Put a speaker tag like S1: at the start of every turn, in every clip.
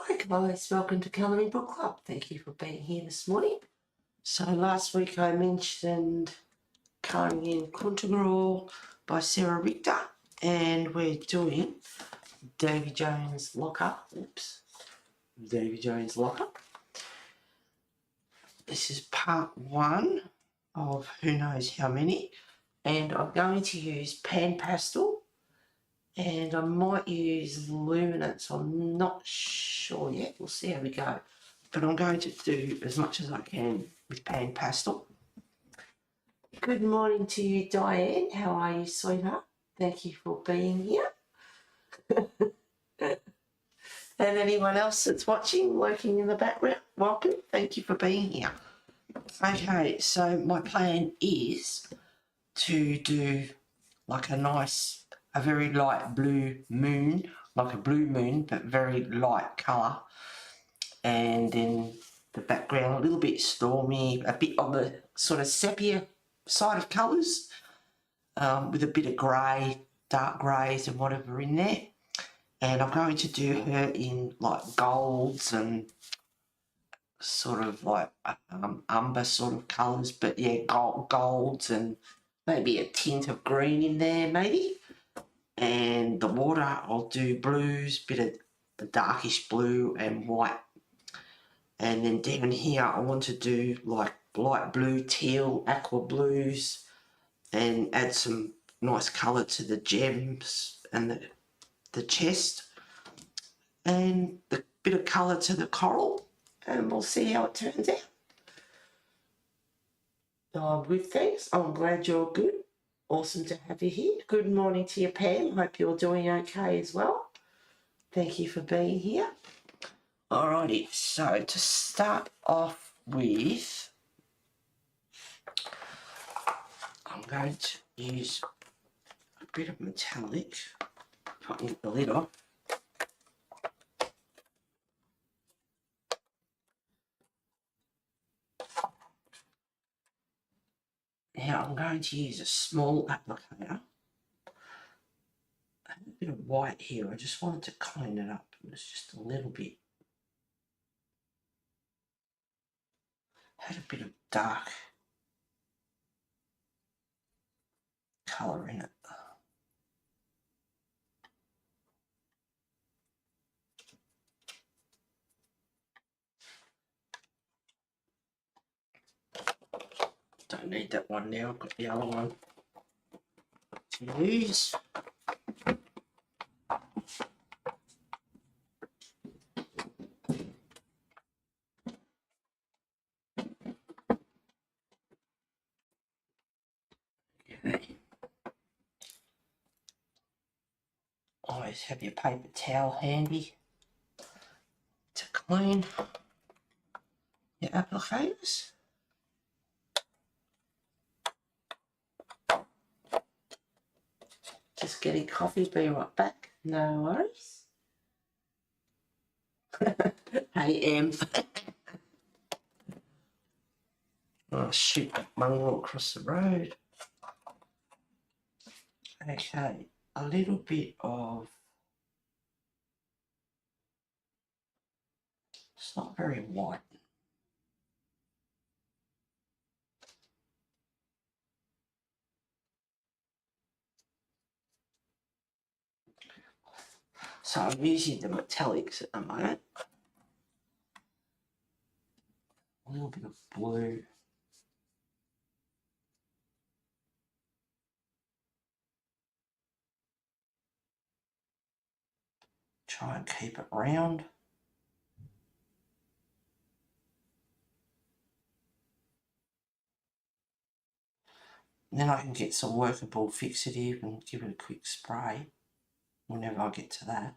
S1: Hi guys, welcome to Colouring Book Club. Thank you for being here this morning. So last week I mentioned colouring in Kuntergrau by Sarah Richter, and we're doing Davy Jones Locker. Davy Jones Locker. This is part one of who knows how many, and I'm going to use pan pastel, and I might use luminance. I'm not sure yet. We'll see how we go. But I'm going to do as much as I can with pan pastel. Good morning to you, Diane. How are you, sweetheart? Thank you for being here. And anyone else that's watching, working in the background, welcome. Thank you for being here. Okay, so my plan is to do like a very light blue moon, like a blue moon, but very light colour. And then the background a little bit stormy, a bit on the sort of sepia side of colours, with a bit of grey, dark greys and whatever in there. And I'm going to do her in like golds and sort of like umber sort of colours, but yeah, golds and maybe a tint of green in there maybe. And the water I'll do blues, bit of the darkish blue and white. And then down here I want to do like light blue, teal, aqua blues, and add some nice colour to the gems and the chest, and the bit of colour to the coral, and we'll see how it turns out. I'm good, thanks. I'm glad you're good. Awesome to have you here. Good morning to you, Pam. Hope you're doing okay as well. Thank you for being here. Alrighty, so to start off with, I'm going to use a bit of metallic, if I can get the lid off. Now I'm going to use a small applicator. A bit of white here, I just wanted to clean it up. It's just a little bit. Had a bit of dark colour in it. Don't need that one now, I've got the other one to use. Okay. Always have your paper towel handy to clean your applicators. Just getting coffee, be right back. No worries. Hey, Em. Oh, shoot that mongrel across the road. Okay, a little bit of, it's not very white. So I'm using the metallics at the moment. A little bit of blue. Try and keep it round. And then I can get some workable fixative and give it a quick spray whenever I get to that,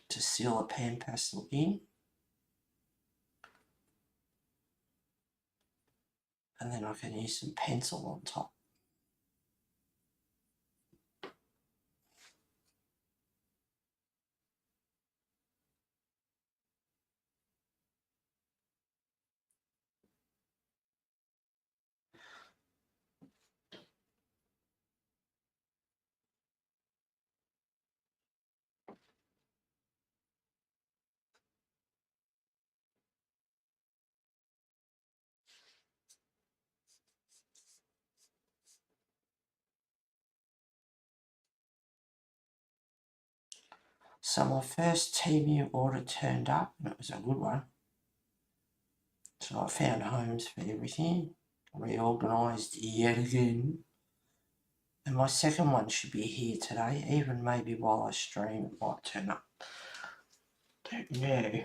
S1: to seal a pan pastel in. And then I can use some pencil on top. So my first TMU order turned up and it was a good one. So I found homes for everything, reorganised yet again. And my second one should be here today, even maybe while I stream it might turn up. Don't know.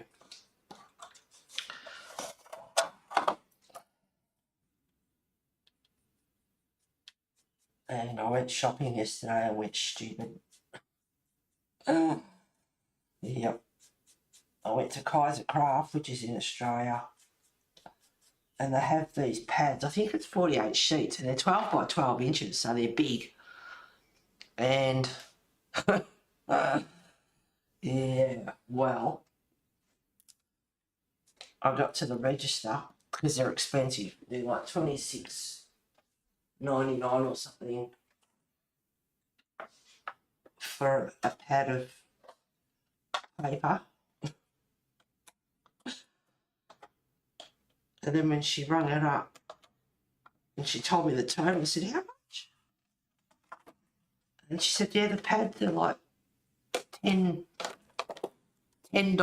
S1: And I went shopping yesterday, I went stupid. Yep. I went to Kaiser Craft, which is in Australia. And they have these pads, I think it's 48 sheets, and they're 12 by 12 inches, so they're big. And, yeah, well, I got to the register, because they're expensive. They're like $26.99 or something for a pad of paper. And then when she rang it up and she told me the total, I said, how much? And she said, yeah, the pads are like $10. And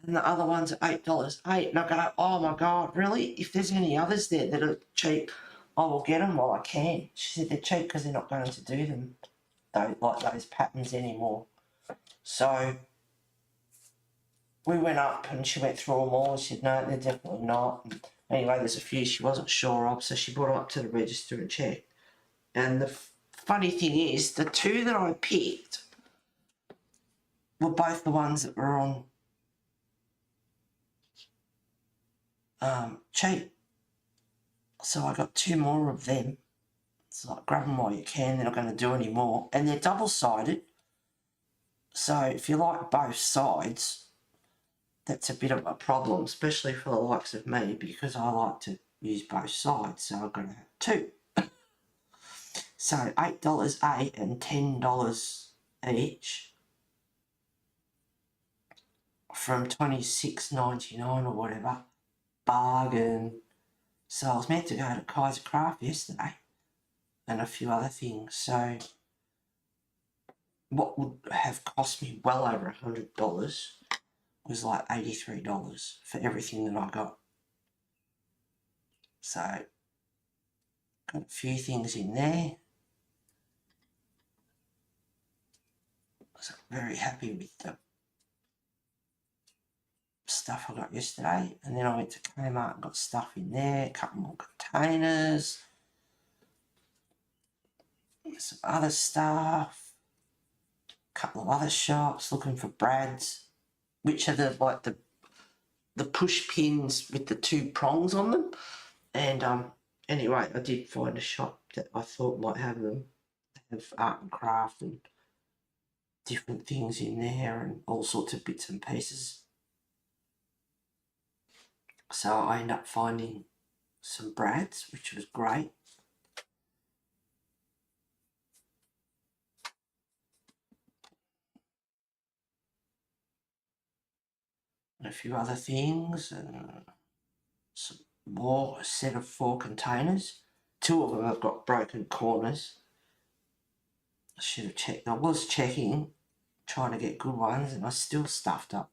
S1: the other ones are $8.08. And I go, oh my God, really? If there's any others there that are cheap, I will get them while I can. She said they're cheap because they're not going to do them, like those patterns anymore. So we went up and she went through them all and she said, no, they're definitely not. And anyway, there's a few she wasn't sure of, so she brought them up to the register and checked. And the funny thing is, the two that I picked were both the ones that were on cheap. So I got two more of them. It's like, grab them while you can, they're not going to do any more. And they're double-sided. So if you like both sides, that's a bit of a problem, especially for the likes of me, because I like to use both sides, so I've got to have two. So $8.08 and $10 each from $26.99 or whatever. Bargain. So I was meant to go to Kaiser Craft yesterday and a few other things. So what would have cost me well over $100 was like $83 for everything that I got. So got a few things in there. So very happy with the stuff I got yesterday. And then I went to Kmart and got stuff in there, a couple more containers, some other stuff, a couple of other shops looking for brads, which are the push pins with the two prongs on them. And anyway, I did find a shop that I thought might have them. They have art and craft and different things in there and all sorts of bits and pieces. So I ended up finding some brads, which was great. And a few other things, and some more, a set of 4 containers. 2 of them have got broken corners. I should have checked. I was checking, trying to get good ones, and I still stuffed up.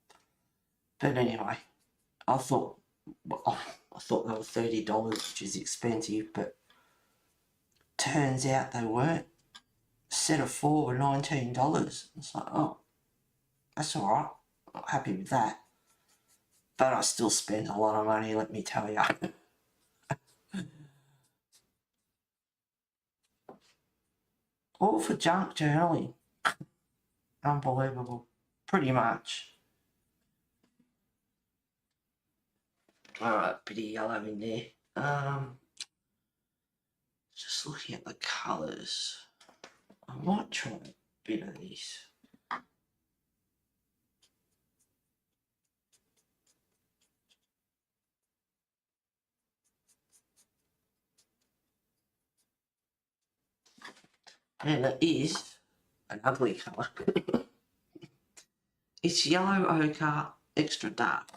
S1: But anyway, I thought they were $30, which is expensive, but turns out they weren't. A set of 4 were $19. It's like, oh, that's all right. I'm happy with that. But I still spent a lot of money, let me tell you. All for junk journaling. Unbelievable. Pretty much. Alright, bit of yellow in there. Just looking at the colours. I might try a bit of this. And it is an ugly colour. It's yellow ochre extra dark.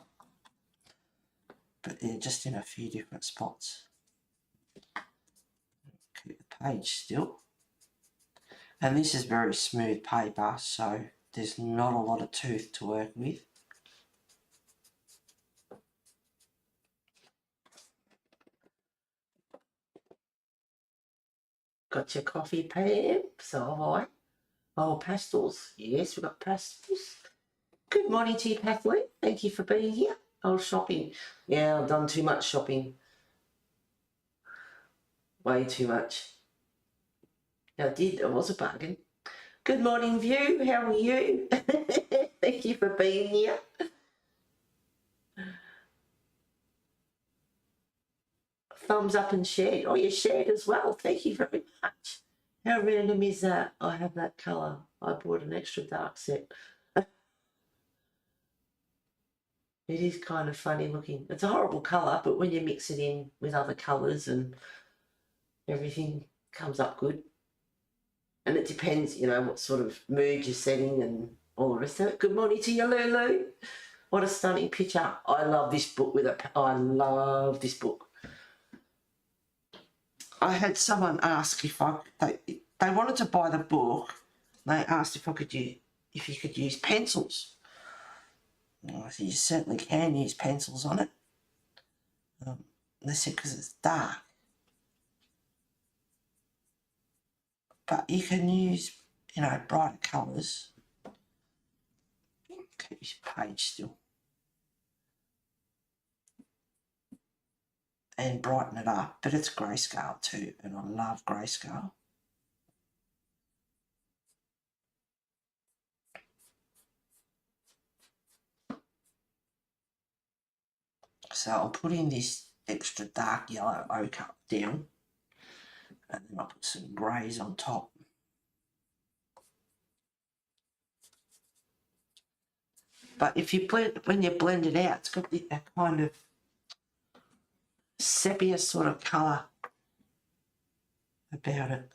S1: But they're just in a few different spots. Keep the page still. And this is very smooth paper, so there's not a lot of tooth to work with. Got your coffee, Pam? So have I. Oh, pastels. Yes, we've got pastels. Good morning to you, Kathleen. Thank you for being here. Oh, shopping. Yeah, I've done too much shopping. Way too much. I did. It was a bargain. Good morning, View. How are you? Thank you for being here. Thumbs up and shared. Oh, you shared as well. Thank you very much. How random is that? I have that colour. I bought an extra dark set. It is kind of funny looking. It's a horrible colour, but when you mix it in with other colours and everything comes up good. And it depends, you know, what sort of mood you're setting and all the rest of it. Good morning to you, Lulu. What a stunning picture. I love this book with it. I love this book. I had someone ask if they wanted to buy the book. They asked if you could use pencils. I said, you certainly can use pencils on it. They said, because it's dark. But you can use, you know, brighter colours. Keep this page still. And brighten it up. But it's grayscale too, and I love grayscale. So I'll put in this extra dark yellow ochre down, and then I'll put some greys on top. But if you when you blend it out, it's got a kind of sepia sort of colour about it.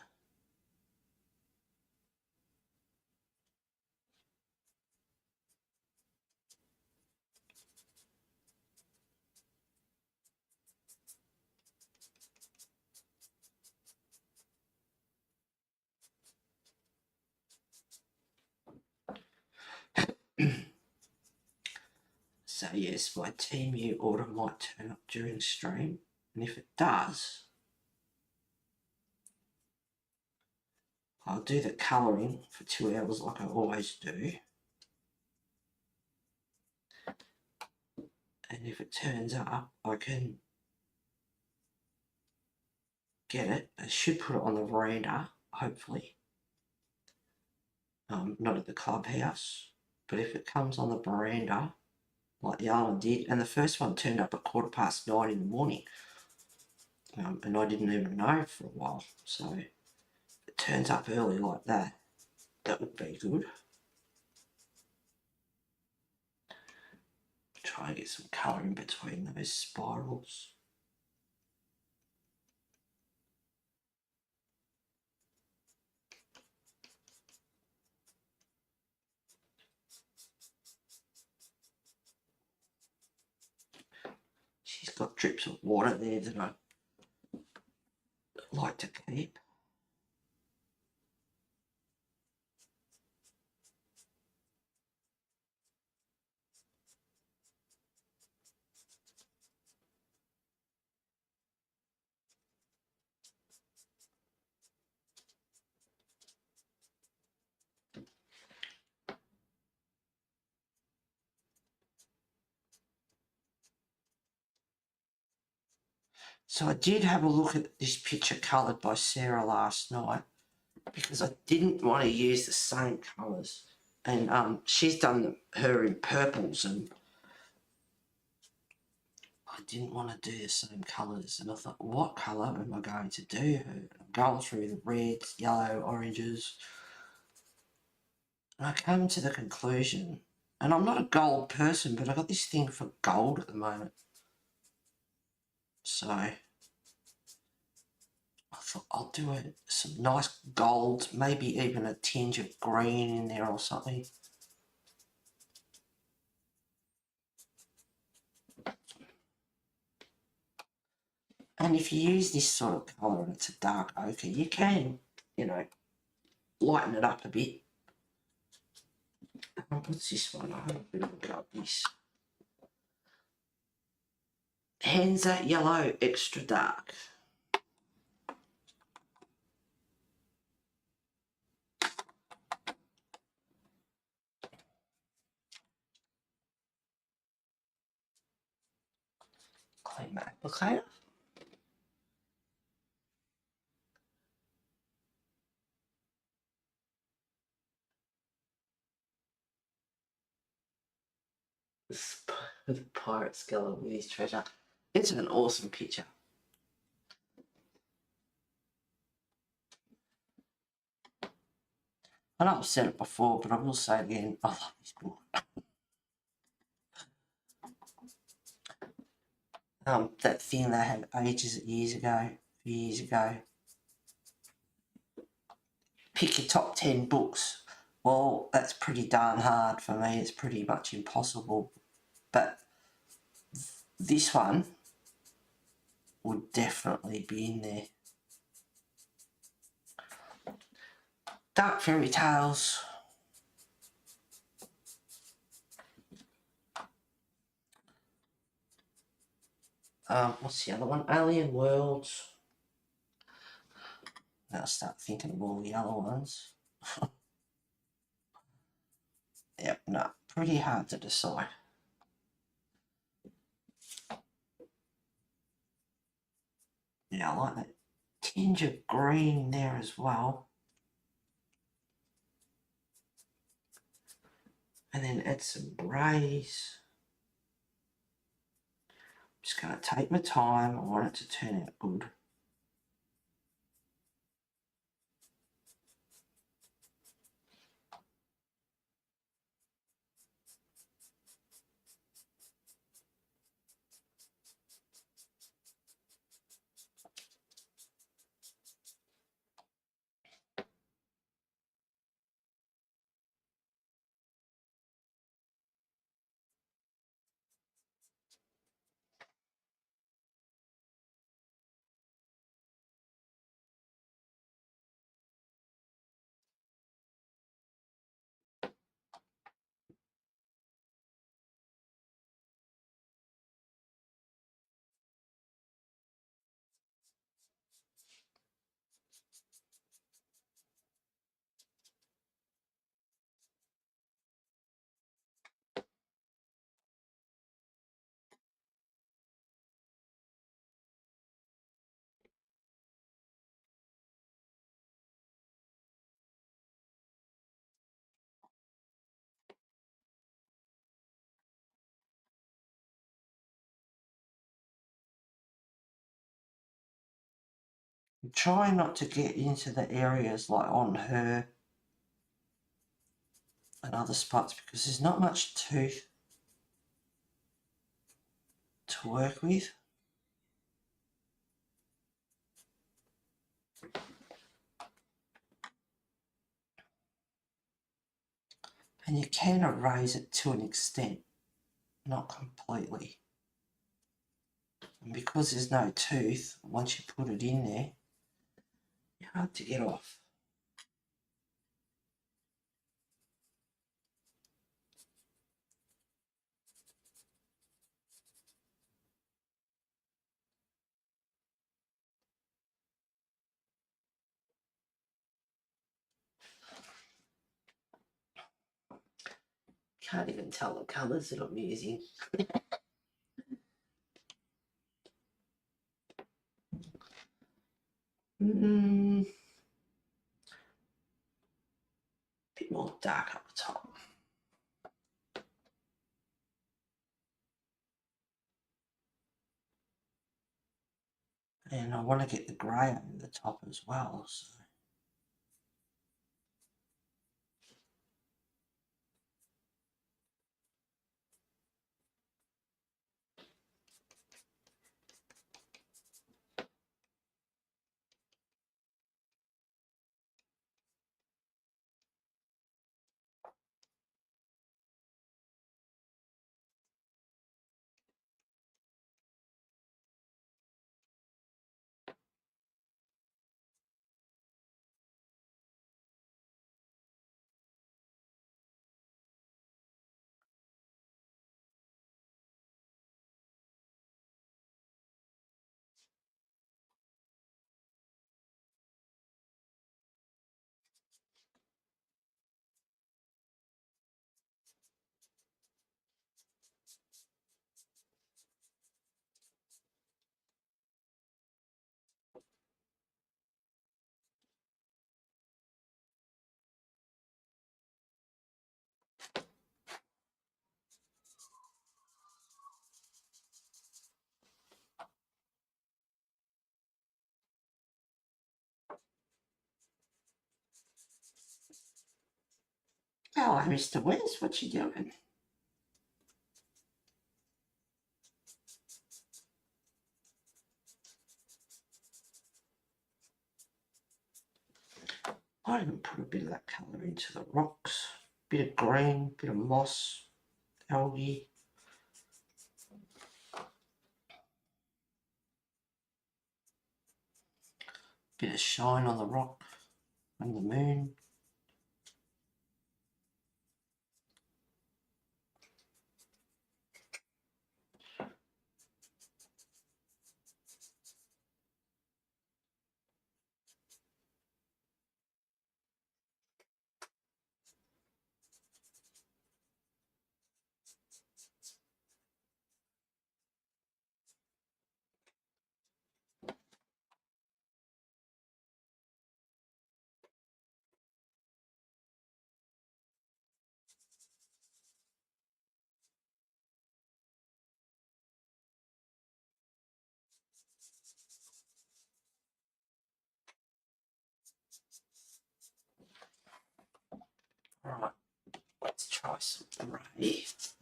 S1: So yes, my TMU order might turn up during the stream, and if it does, I'll do the colouring for 2 hours like I always do. And if it turns up, I can get it. I should put it on the veranda, hopefully. Not at the clubhouse, but if it comes on the veranda, like the other one did, and the first one turned up at 9:15 in the morning, and I didn't even know for a while. So if it turns up early like that, that would be good. Try and get some colour in between those spirals. She's got drips of water there that I like to keep. So I did have a look at this picture coloured by Sarah last night because I didn't want to use the same colours. And she's done her in purples, and I didn't want to do the same colours. And I thought, what colour am I going to do? I'm going through the reds, yellow, oranges. And I came to the conclusion, and I'm not a gold person, but I got this thing for gold at the moment. So I thought I'll do some nice gold, maybe even a tinge of green in there or something. And if you use this sort of colour and it's a dark ochre, you can, you know, lighten it up a bit. What's this one? I haven't really got this. Hansa Yellow Extra Dark. Clean my applicator. The pirate skeleton with his treasure. It's an awesome picture. I know I've said it before, but I will say it again. I love this book. That thing they had years ago, pick your top 10 books. Well, that's pretty darn hard for me. It's pretty much impossible. But this one would definitely be in there. Dark Fairy Tales. What's the other one? Alien Worlds. Now I start thinking of all the other ones. Yep, no, pretty hard to decide. Yeah, I like that tinge of green there as well. And then add some greys. Just going to take my time. I want it to turn out good. Try not to get into the areas like on her and other spots because there's not much tooth to work with. And you can erase it to an extent, not completely. And because there's no tooth, once you put it in there, it's hard to get off. Can't even tell the colours that I'm using. Bit more dark up the top. And I want to get the grey over the top as well. So. Hello, Mr. Wes, what you doing? I even put a bit of that colour into the rocks. Bit of green, bit of moss, algae. Bit of shine on the rock and the moon. Alright, let's try some grey. It's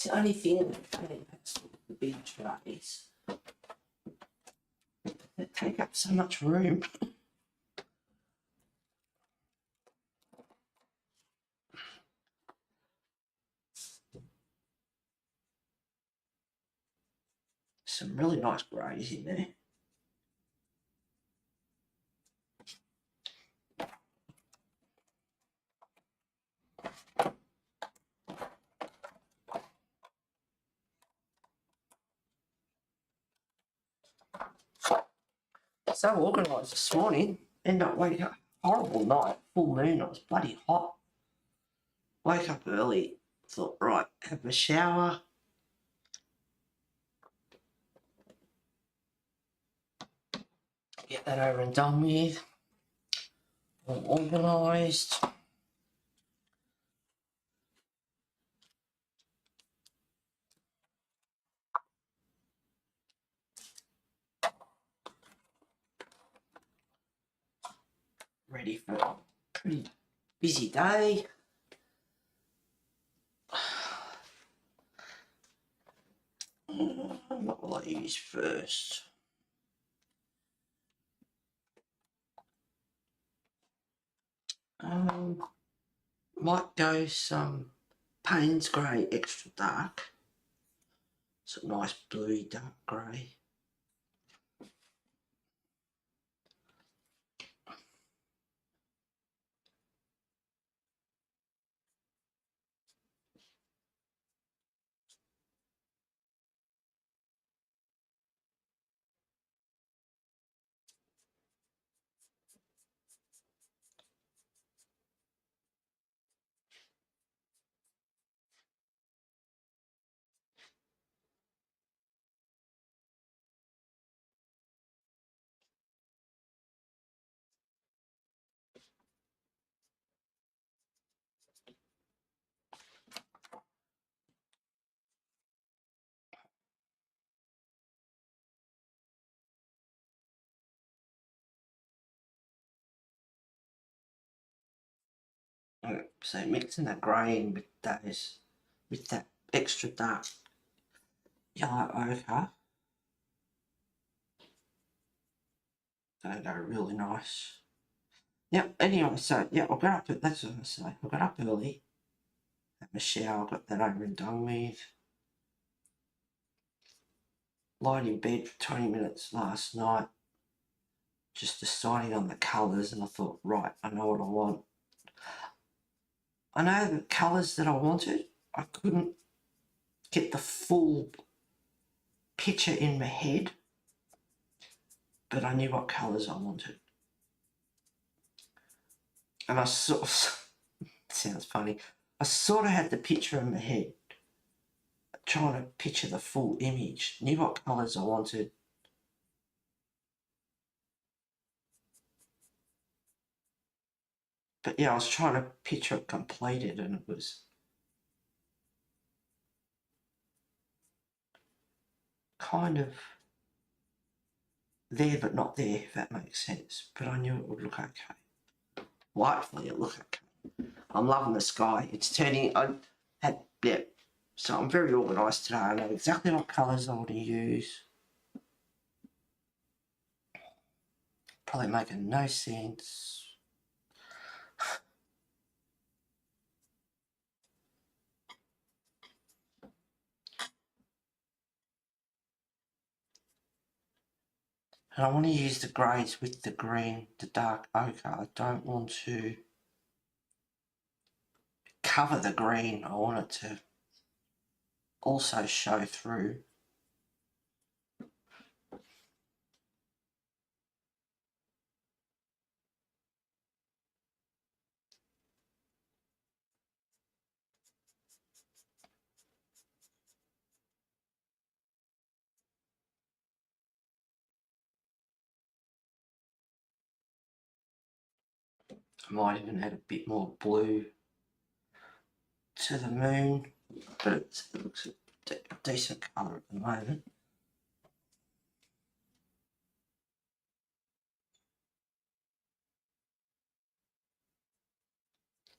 S1: the only thing that the big trays that take up so much room. Some really nice greys in there. So organised this morning. Ended up waking up, horrible night, full moon, it was bloody hot. Woke up early, thought, right, have a shower. Get that over and done with. All organised. Ready for a pretty busy day. What will I use first? Might go some Payne's Grey Extra Dark. Some nice bluey dark grey. So mixing that grey in with those, with that extra dark yellow ochre, they go really nice. Yep, anyway, so yeah, I got up, that's what I say, I got up early, had my shower, got that over and done with. Lied in bed for 20 minutes last night, just deciding on the colours, and I thought, right, I know what I want. I know the colours that I wanted, I couldn't get the full picture in my head, but I knew what colours I wanted. And I sort of, sounds funny, I sort of had the picture in my head, trying to picture the full image, knew what colours I wanted. But yeah, I was trying to picture it completed, and it was kind of there but not there, if that makes sense. But I knew it would look okay. Hopefully it'll look okay. I'm loving the sky. It's turning, so I'm very organised today. I know exactly what colours I want to use. Probably making no sense. And I want to use the greys with the green, the dark ochre. I don't want to cover the green. I want it to also show through. I might even add a bit more blue to the moon, but it looks a decent colour at the moment.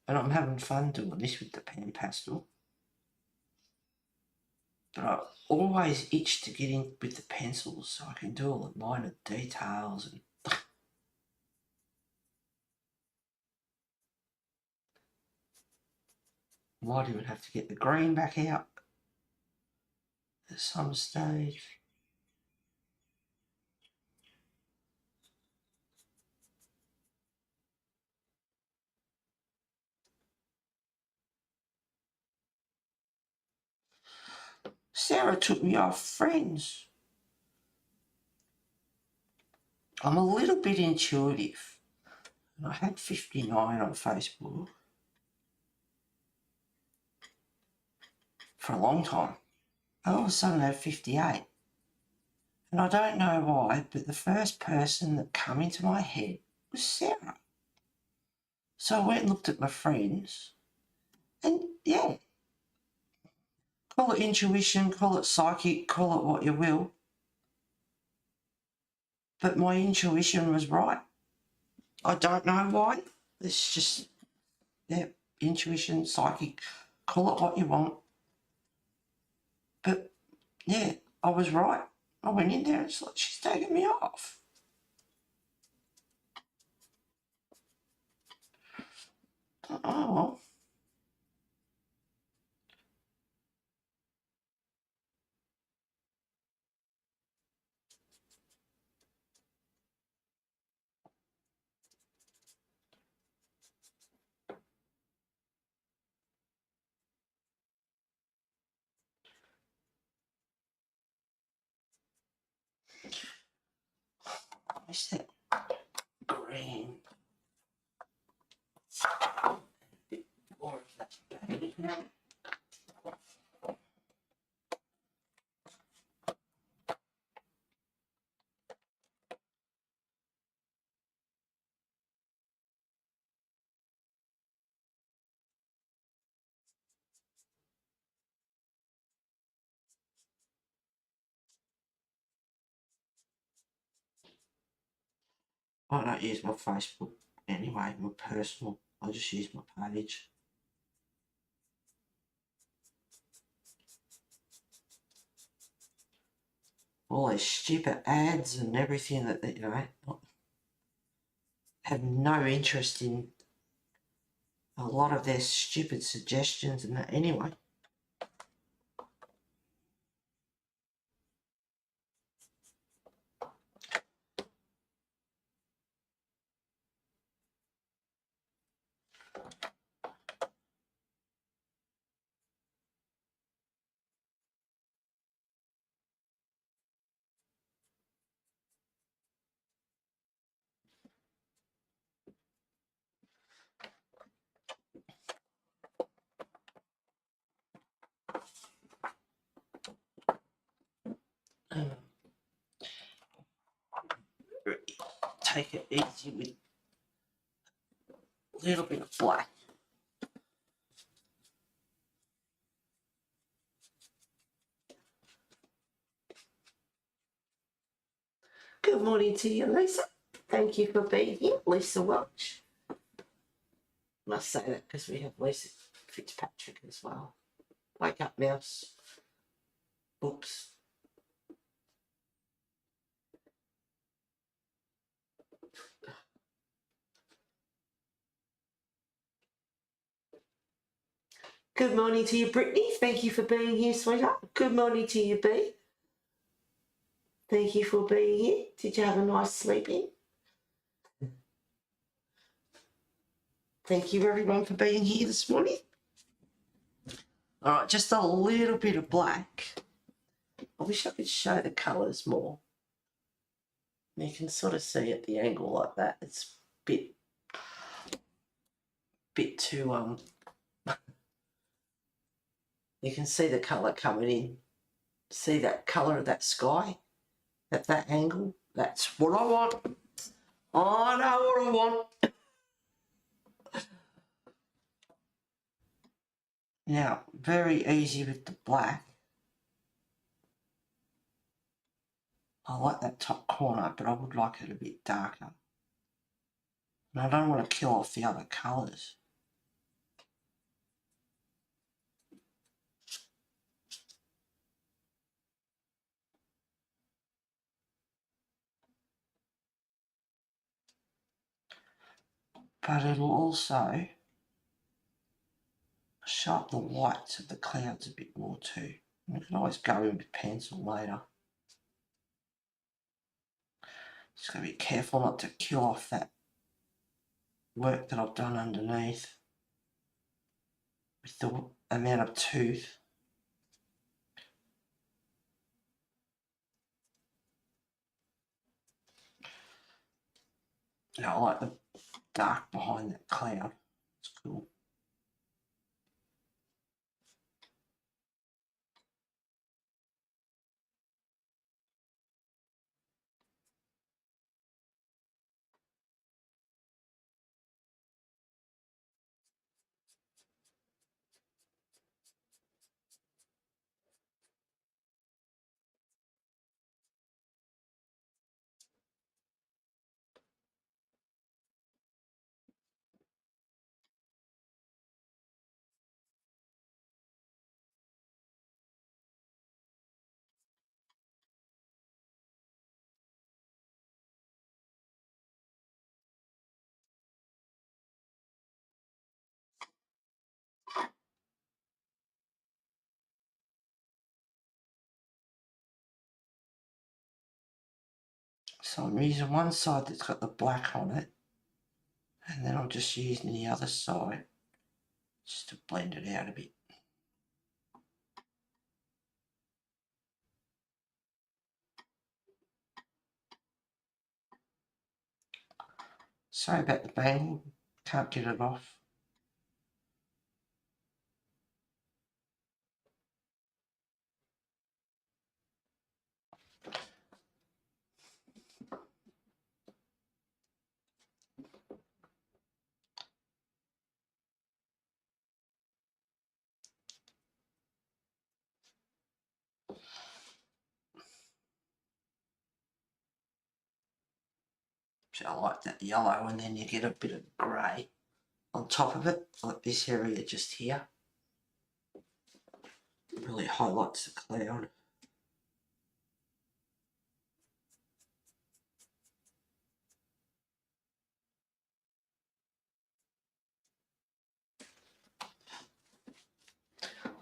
S1: And I'm having fun doing this with the pen pastel. But I always itch to get in with the pencils so I can do all the minor details and might even have to get the green back out at some stage. Sarah took me off Friends. I'm a little bit intuitive. And I had 59 on Facebook for a long time. I all of a sudden had 58. And I don't know why, but the first person that came into my head was Sarah. So I went and looked at my friends, and yeah, call it intuition, call it psychic, call it what you will. But my intuition was right. I don't know why. It's just, yeah, intuition, psychic, call it what you want. But yeah, I was right. I went in there and it's like, she's taking me off. Oh, well. What's that green? A bit more of that back now. I don't use my Facebook anyway, my personal. I just use my page. All those stupid ads and everything that you know, have no interest in a lot of their stupid suggestions and that anyway. Take it easy with a little bit of black. Good morning to you, Lisa. Thank you for being here, Lisa Welch. Must say that because we have Lisa Fitzpatrick as well. Wake up, mouse. Oops. Good morning to you, Brittany. Thank you for being here, sweetheart. Good morning to you, B. Thank you for being here. Did you have a nice sleep in? Thank you, everyone, for being here this morning. All right, just a little bit of black. I wish I could show the colours more. You can sort of see at the angle like that. It's a bit too you can see the colour coming in. See that colour of that sky at that angle? That's what I want. I know what I want. Now, very easy with the black. I like that top corner, but I would like it a bit darker. And I don't want to kill off the other colours. But it'll also show up the whites of the clouds a bit more too. You can always go in with pencil later. Just got to be careful not to kill off that work that I've done underneath with the amount of tooth. I like the dark behind that cloud. It's cool. So I'm using one side that's got the black on it, and then I'm just using the other side just to blend it out a bit. Sorry about the bang, can't get it off. So I like that yellow, and then you get a bit of grey on top of it, like this area just here. It really highlights the cloud.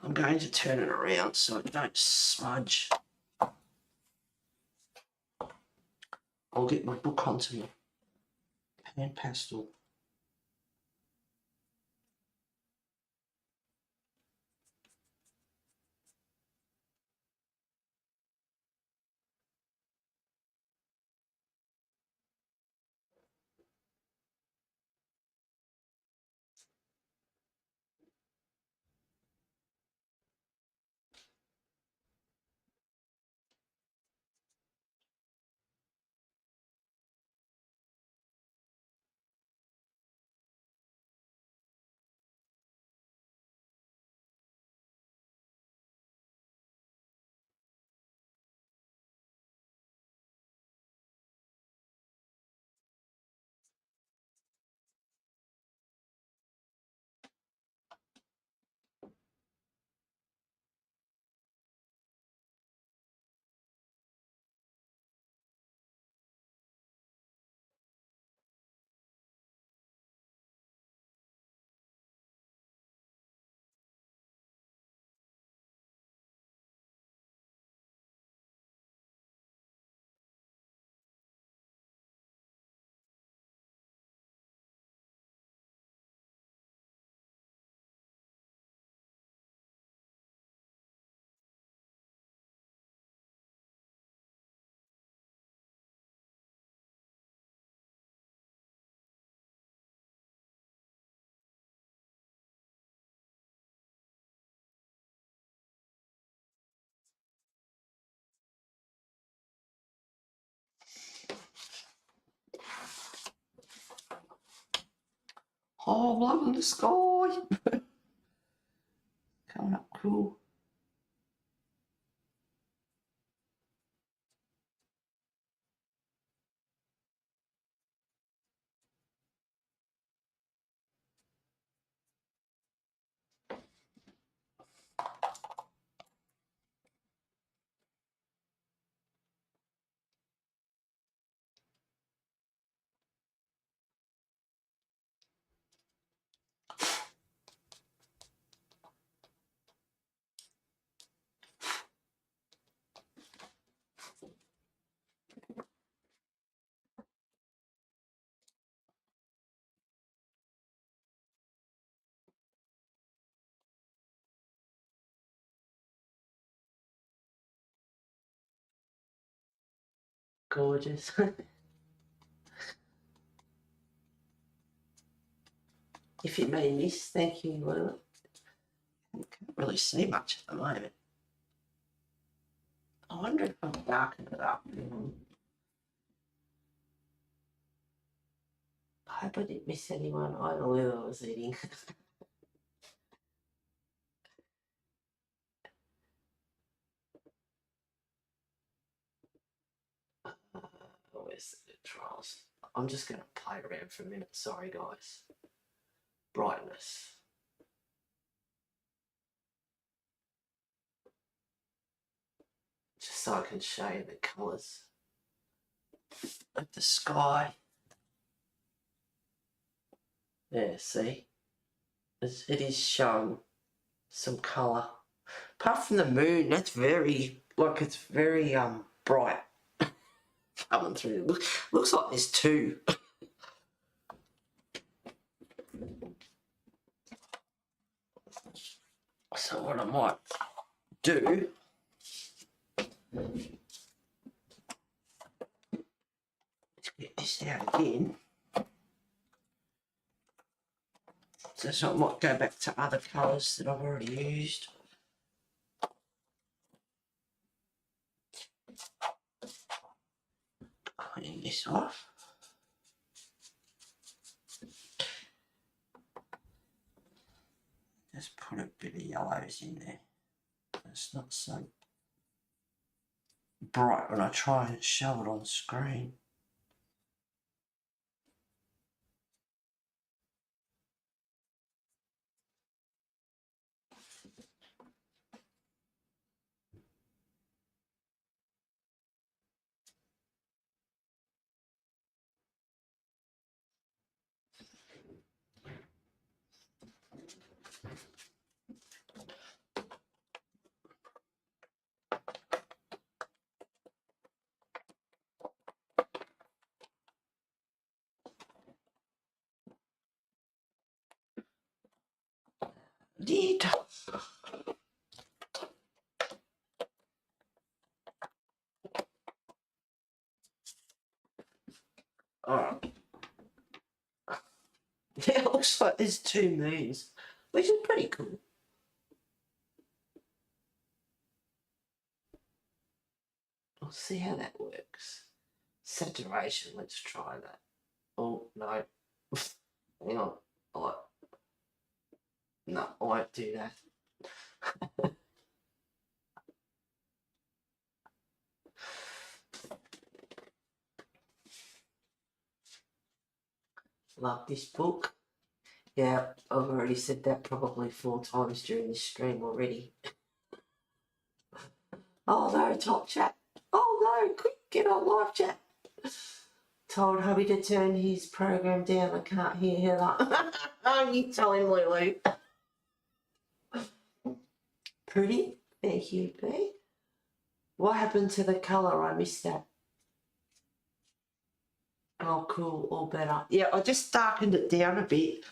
S1: I'm going to turn it around so it don't smudge. I'll get my book onto my pan pastel. Oh, I'm loving the sky. Coming up cool. Gorgeous. If you may miss, thank you, Lou. I can't really see much at the moment. I wonder if I'll darken it up. I hope I didn't miss anyone. I don't know where I was eating. Where's the trials? I'm just going to play around for a minute. Sorry, guys. Brightness. Just so I can show you the colours of the sky. There, see? It is showing some colour. Apart from the moon, that's very, like, it's very bright coming through. Looks like there's two. So what I might do, let's get this out again. So I might go back to other colours that I've already used. Clean this off. Just put a bit of yellows in there. It's not so bright when I try and show it on screen. Did. Alright. Yeah, it looks like there's two moons, which is pretty cool. We'll see how that works. Saturation, let's try that. Oh, no. Hang on. No, I won't do that. Love this book. Yeah, I've already said that probably 4 times during this stream already. Oh no, top chat. Oh no, quick, get on live chat. Told hubby to turn his program down. I can't hear Heather. Oh, you tell him, Lulu. Pretty. Thank you, B. What happened to the colour? I missed that. Oh, cool. All better. Yeah, I just darkened it down a bit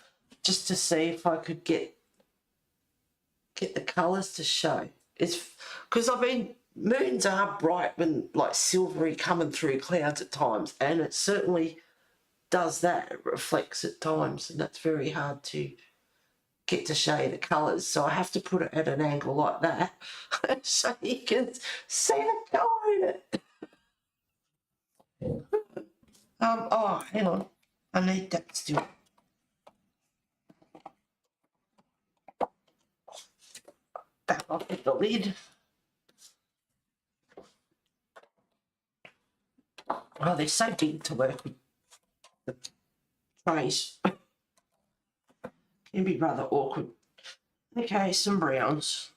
S1: just to see if I could get the colours to show. It's because I mean, moons are bright when like silvery coming through clouds at times, and it certainly does that. It reflects at times, and that's very hard to get to show you the colours. So I have to put it at an angle like that so you can see the colour in it. Oh, hang on. I need that still. back off with the lid. Oh, they're so big to work with. The trays can be rather awkward. Okay, some browns.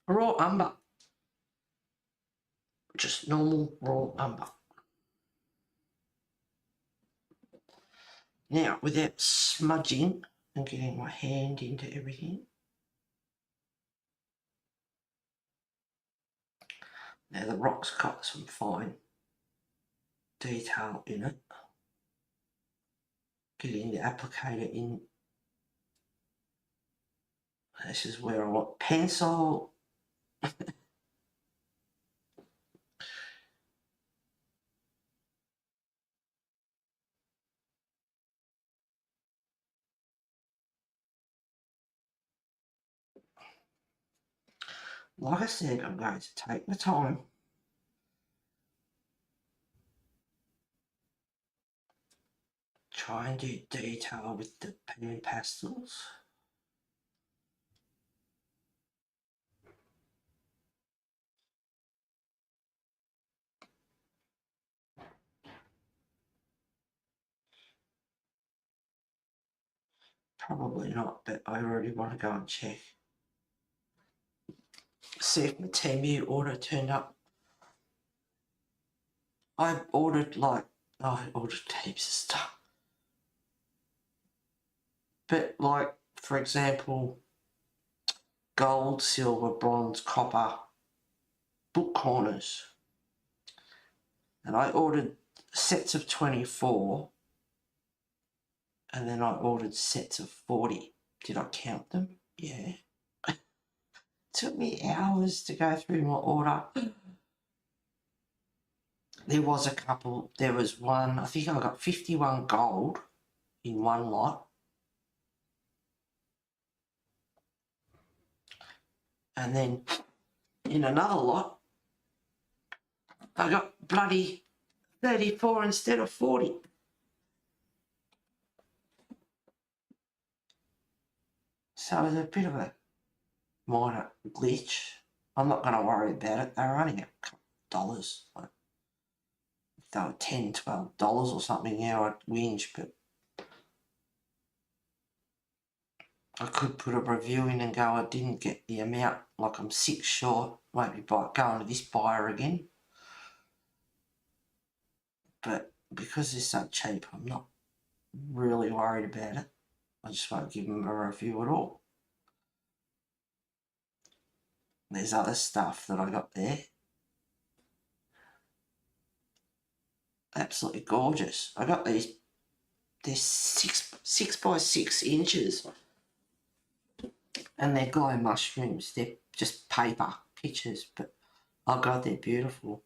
S1: Raw umber. Just normal raw umber. Now, without smudging and getting my hand into everything. Now the rock's got some fine detail in it. Getting the applicator in. This is where I want pencil. Like I said, I'm going to take my time. Try and do detail with the pan pastels. Probably not, but I already want to go and check. See if my Temu order turned up. I ordered I ordered heaps of stuff. But like, for example, gold, silver, bronze, copper, book corners. And I ordered sets of 24 and then I ordered sets of 40. Did I count them? Yeah. Took me hours to go through my order. There was a couple. There was one, I think I got 51 gold in one lot. And then in another lot, I got bloody 34 instead of 40. So it was a bit of a minor glitch. I'm not going to worry about it. They were only a couple of dollars. Like, if they were $10, $12 or something, yeah, I'd whinge, but I could put a review in and go, I didn't get the amount, like I'm 6 short, maybe going to this buyer again. But because they're so cheap, I'm not really worried about it. I just won't give them a review at all. There's other stuff that I got there. Absolutely gorgeous. I got these, they're 6 by 6 inches. And they're glow mushrooms. They're just paper pictures, but oh God, they're beautiful.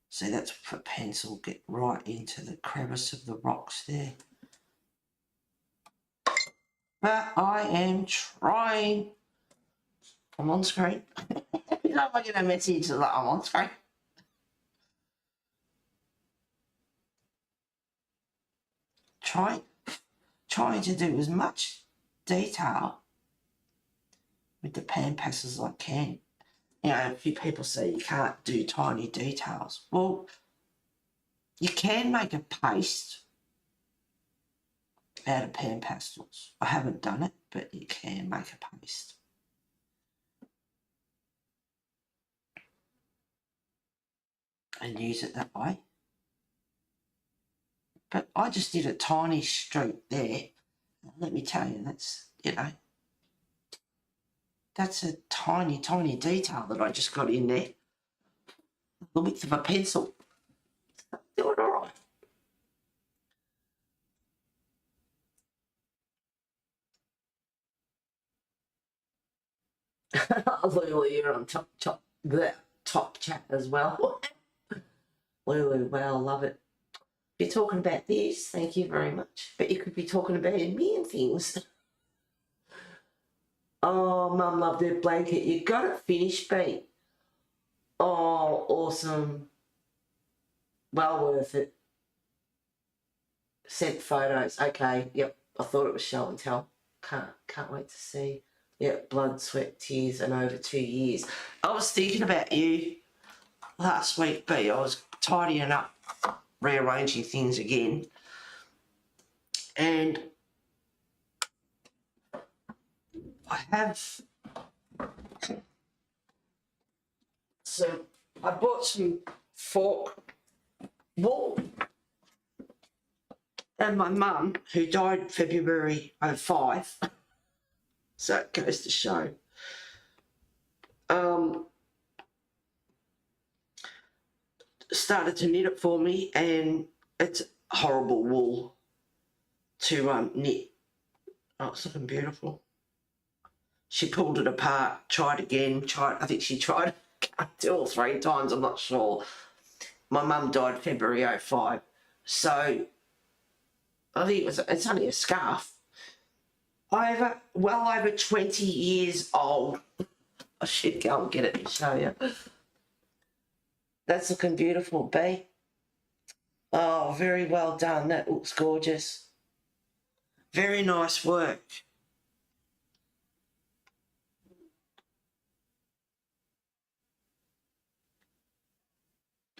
S1: See, that's for pencil. Get right into the crevice of the rocks there. But I am trying. I'm on screen. You know if I get a message that I'm on screen. Trying to do as much detail with the pan passes as I can. You know, a few people say you can't do tiny details. Well, you can make a paste out of pan pastels. I haven't done it, but you can make a paste. And use it that way. But I just did a tiny streak there. Let me tell you, that's, you know, that's a tiny, tiny detail that I just got in there. The width of a pencil. Doing all right. Lulu, you're on top chat as well. Lulu, well, love it. You're talking about this, thank you very much. But you could be talking about a million things. Oh, Mum loved her blanket. You got it finished, Pete. Oh, awesome. Well worth it. Sent photos. Okay, yep. I thought it was show and tell. Can't wait to see. Yeah, blood, sweat, tears, and over 2 years. I was thinking about you last week, B. I was tidying up, rearranging things again, and I have some. I bought some fork wool, and my mum, who died February '05, so it goes to show. Started to knit it for me, and it's horrible wool to knit. Oh, it's looking beautiful. She pulled it apart, tried again, I think she tried 2 or 3 times, I'm not sure. My mum died February '05, so I think it's only a scarf. Well over 20 years old. I should go and get it and show you. That's looking beautiful, B. Oh, very well done. That looks gorgeous. Very nice work.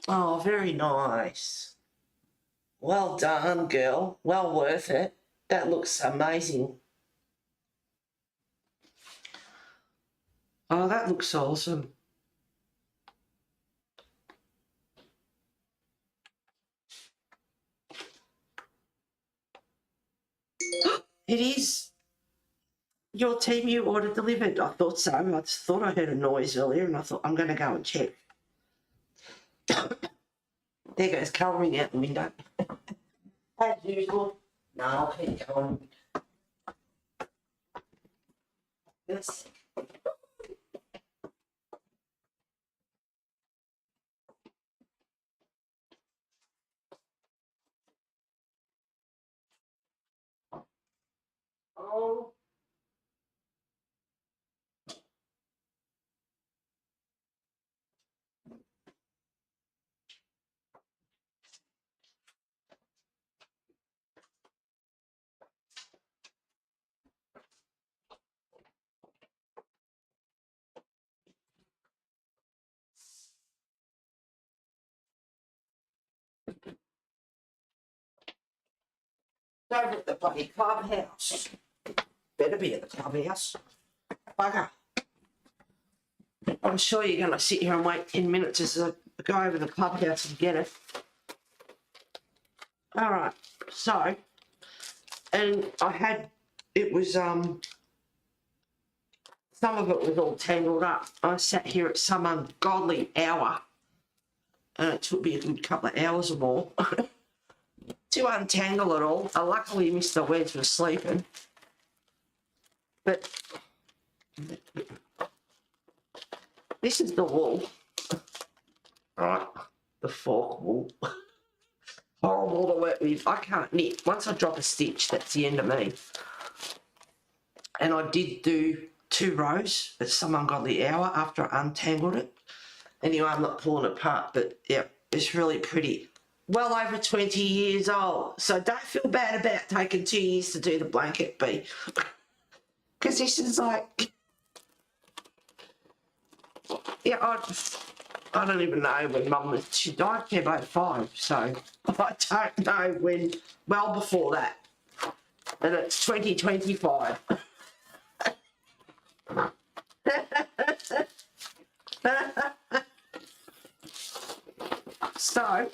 S1: Oh, very nice. Well done, girl. Well worth it. That looks amazing. Oh, that looks awesome. It is. Your team you ordered delivered. I thought so. I just thought I heard a noise earlier, and I thought I'm going to go and check. There goes colouring out the window. As usual. No, I'll keep going. Yes. Oh. Over at the bloody clubhouse. Better be at the clubhouse. Bugger. I'm sure you're going to sit here and wait 10 minutes as I go over to the clubhouse and get it. All right. So, and I had, it was, some of it was all tangled up. I sat here at some ungodly hour, and it took me a good couple of hours or more to untangle it all. I luckily Mr. Wedge was sleeping. But this is the wool, right? The fork wool. Horrible to work with. I can't knit. Once I drop a stitch, that's the end of me. And I did do 2 rows at some ungodly hour after I untangled it. Anyway, I'm not pulling it apart, but yeah, it's really pretty. Well over 20 years old. So don't feel bad about taking 2 years to do the blanket, B. Because this is like, yeah, I don't even know when Mum was, she died February 5, so I don't know when, well before that. And it's 2025. So,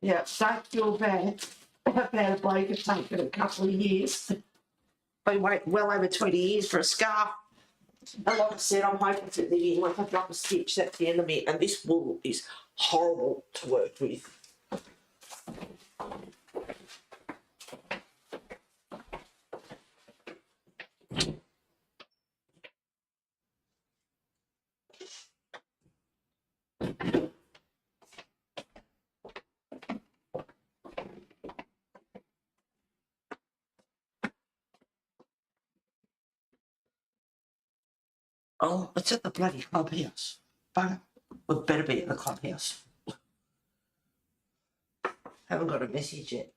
S1: yeah, don't feel bad about a bloke who's taken a couple of years. I wait well over 20 years for a scarf. And like I said, I'm hoping to live in. Once I drop a stitch, that's the end of it. And this wool is horrible to work with. Oh, it's at the bloody clubhouse. Bugger. Well, it better be at the clubhouse. Haven't got a message yet.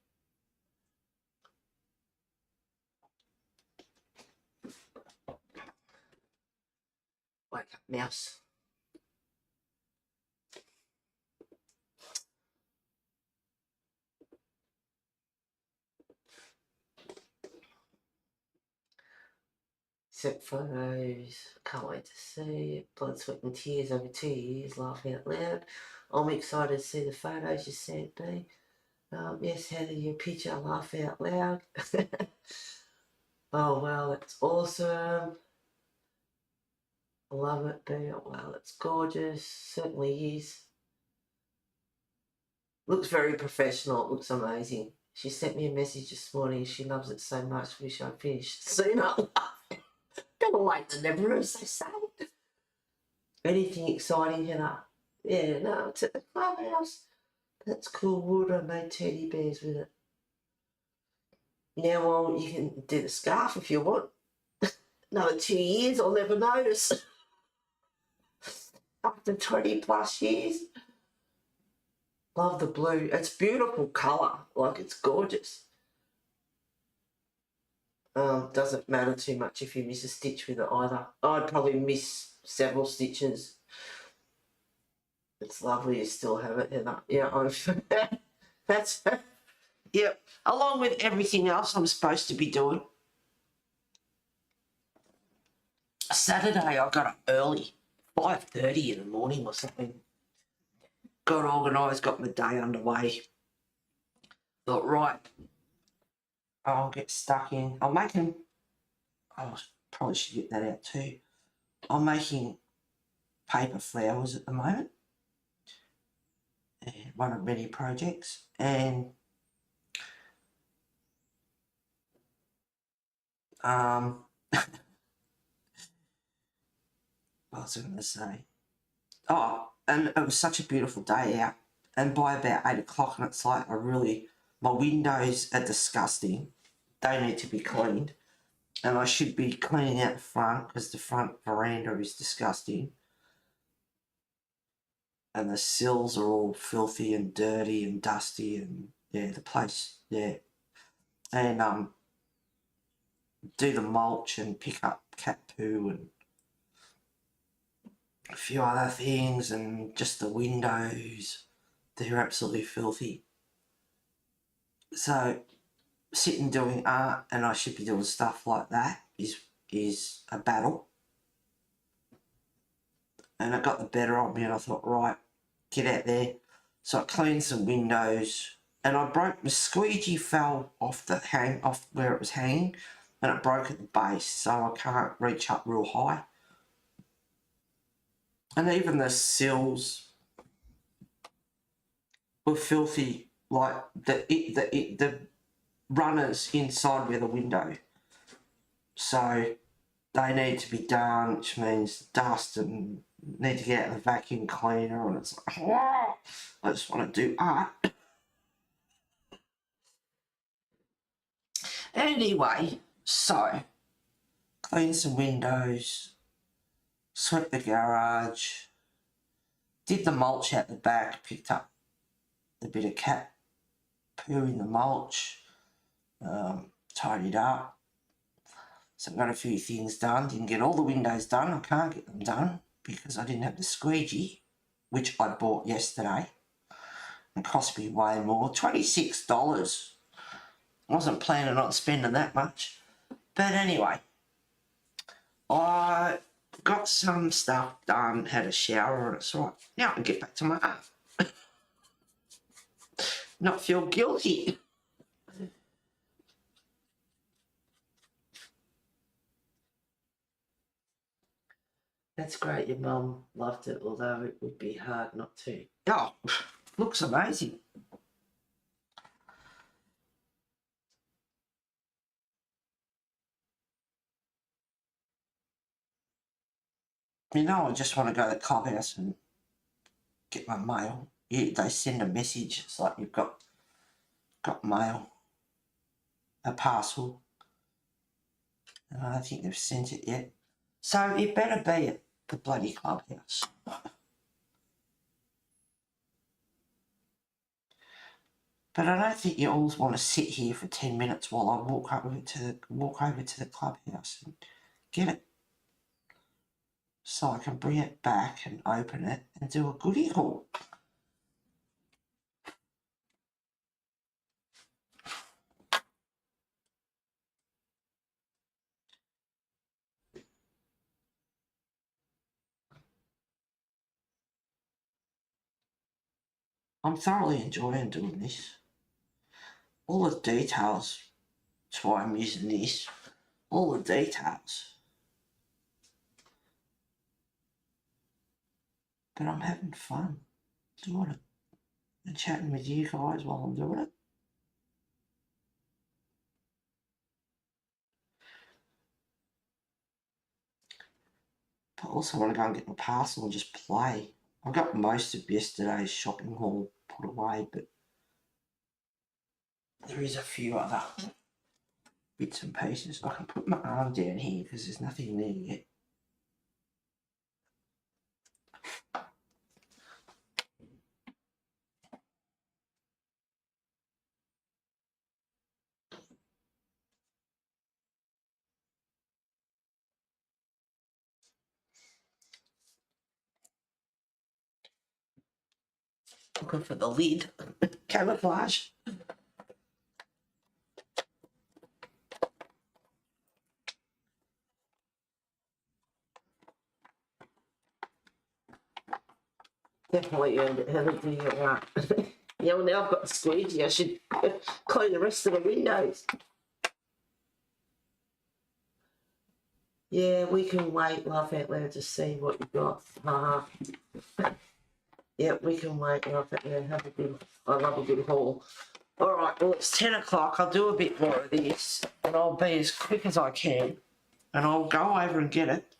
S1: Wake up, mouse. Set photos, can't wait to see it. Blood, sweat and tears over 2 years, laughing out loud. I'm excited to see the photos you sent me. Yes, Heather, your picture, laugh out loud. Oh, wow, that's awesome. I love it, Bea. Wow, that's gorgeous. Certainly is. Looks very professional. It looks amazing. She sent me a message this morning. She loves it so much. Wish I'd finished sooner. Better late than never, as they say. Anything exciting, Heather? Yeah, no, it's at the clubhouse. That's cool wood. I made teddy bears with it. Now, well, you can do the scarf if you want. Another 2 years, I'll never notice. After 20 plus years. Love the blue. It's beautiful colour. Like, it's gorgeous. Doesn't matter too much if you miss a stitch with it either. I'd probably miss several stitches. It's lovely you still have it, Heather. Yeah, that's, yep. Along with everything else I'm supposed to be doing. Saturday I got up early, 5:30 in the morning or something. Got organised, got my day underway. Thought, right, I'll get stuck in. I'm making, I probably should get that out too. I'm making paper flowers at the moment. And one of many projects. And what was I going to say? Oh, and it was such a beautiful day out. And by about 8 o'clock, and it's like my windows are disgusting. They need to be cleaned. And I should be cleaning out the front because the front veranda is disgusting. And the sills are all filthy and dirty and dusty, and yeah, the place, yeah. And do the mulch and pick up cat poo and a few other things, and just the windows, they're absolutely filthy. So sitting doing art, and I should be doing stuff like that, is a battle. And it got the better of me, and I thought, right, get out there. So I cleaned some windows, and I broke, the squeegee fell off off where it was hanging, and it broke at the base, so I can't reach up real high. And even the sills were filthy, like the runners inside where the window. So they need to be done, which means dust, and need to get out the vacuum cleaner, and it's like, oh, I just want to do art. Anyway, so clean some windows, swept the garage, did the mulch out the back, picked up a bit of cat poo in the mulch, tidied up. So I've got a few things done. Didn't get all the windows done. I can't get them done because I didn't have the squeegee, which I bought yesterday. It cost me way more, $26. I wasn't planning on spending that much. But anyway, I got some stuff done, had a shower, and it's all right. Now I can get back to my art. Not feel guilty. That's great, your mum loved it, although it would be hard not to. Oh, looks amazing. You know, I just want to go to the clubhouse and get my mail. Yeah, they send a message. It's like you've got mail, a parcel. And I don't think they've sent it yet. So it better be at the bloody clubhouse. But I don't think you all want to sit here for 10 minutes while I walk over to the clubhouse and get it. so I can bring it back and open it and do a goodie haul. I'm thoroughly enjoying doing this. All the details, that's why I'm using this. All the details. But I'm having fun doing it and chatting with you guys while I'm doing it. But also want to go and get my parcel and just play. I got most of yesterday's shopping haul put away, but there is a few other bits and pieces. I can put my arm down here because there's nothing there yet. Looking for the lid. Camouflage. Definitely earned it, Heather, do you right? Yeah, well, now I've got the squeegee. I should clean the rest of the windows. Yeah, we can wait, love out loud, to see what you've got. Yeah, we can wait, love out loud. Have a good, I love a good haul. All right, well, it's 10 o'clock. I'll do a bit more of this, and I'll be as quick as I can, and I'll go over and get it.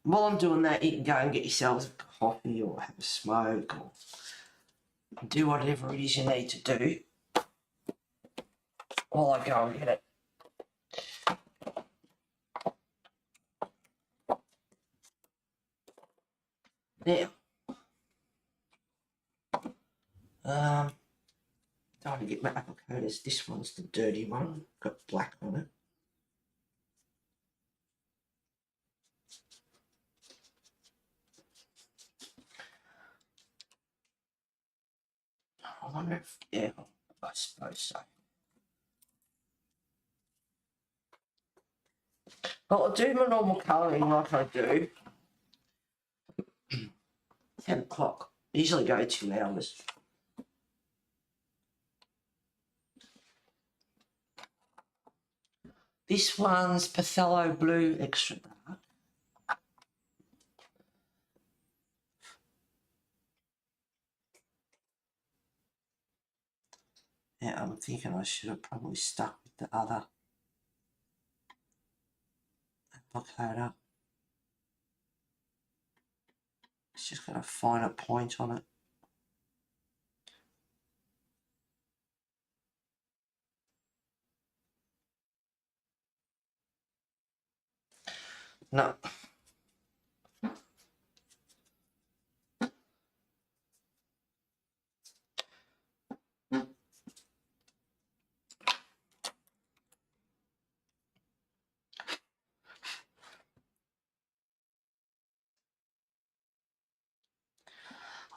S1: While I'm doing that, you can go and get yourselves a coffee or have a smoke or do whatever it is you need to do while I go and get it. Now, don't want to get my applicators. This one's the dirty one, got black on it. I wonder if, yeah, I suppose so. Well, I'll do my normal colouring like I do. 10 o'clock. Usually go 2 hours. This one's Pathello Blue Extra Dark. Yeah, I'm thinking I should have probably stuck with the other applicator. It's just got a finer point on it. No.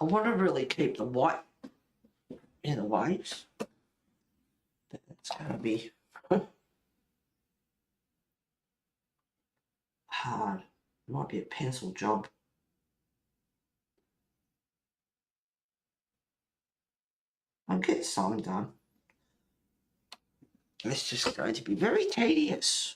S1: I want to really keep the white in the waves, but it's going to be hard. It might be a pencil job. I'll get some done. It's just going to be very tedious.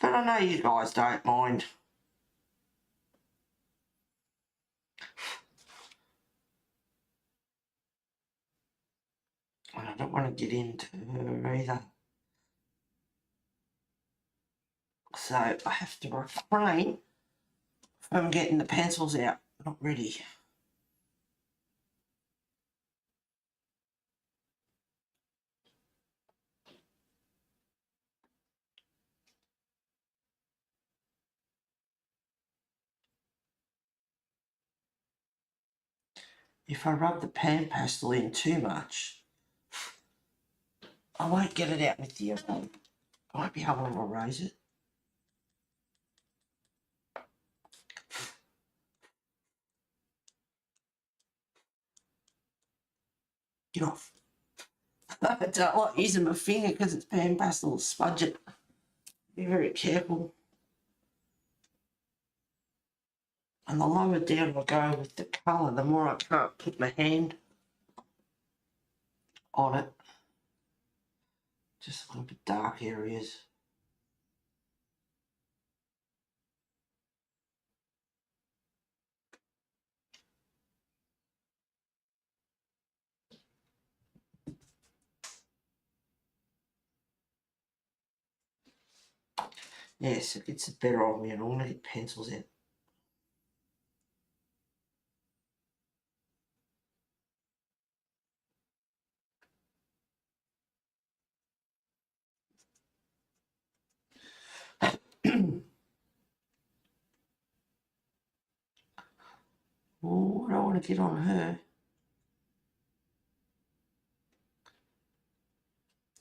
S1: But I know you guys don't mind. And I don't want to get into her either. So I have to refrain from getting the pencils out. Not ready. if I rub the pan pastel in too much, I won't get it out with the I won't be able to erase it. Get off. I don't like using my finger because it's pan pastel, smudge it. Be very careful. And the lower down I go with the colour, the more I can't put my hand on it. Just a little bit dark areas. Yes, it gets better on me and I'm going to get pencils in. Oh, I don't want to get on her.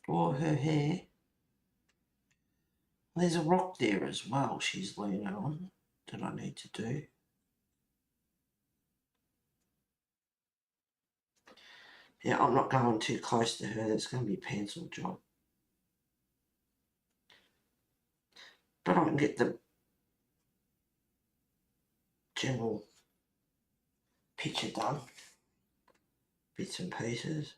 S1: Or her hair. There's a rock there as well she's leaning on that I need to do. Yeah, I'm not going too close to her. That's going to be a pencil job. But I can get the general picture done. Bits and pieces.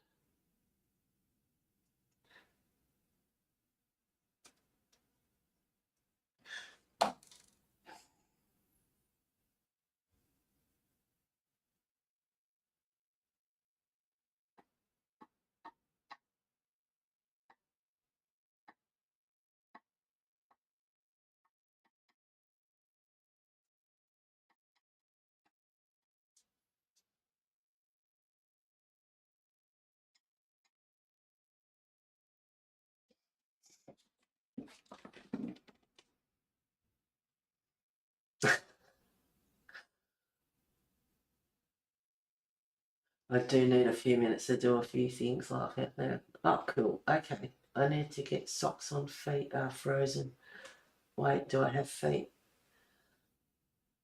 S1: I do need a few minutes to do a few things like that now. Oh, cool. Okay. I need to get socks on feet are frozen. Wait, do I have feet?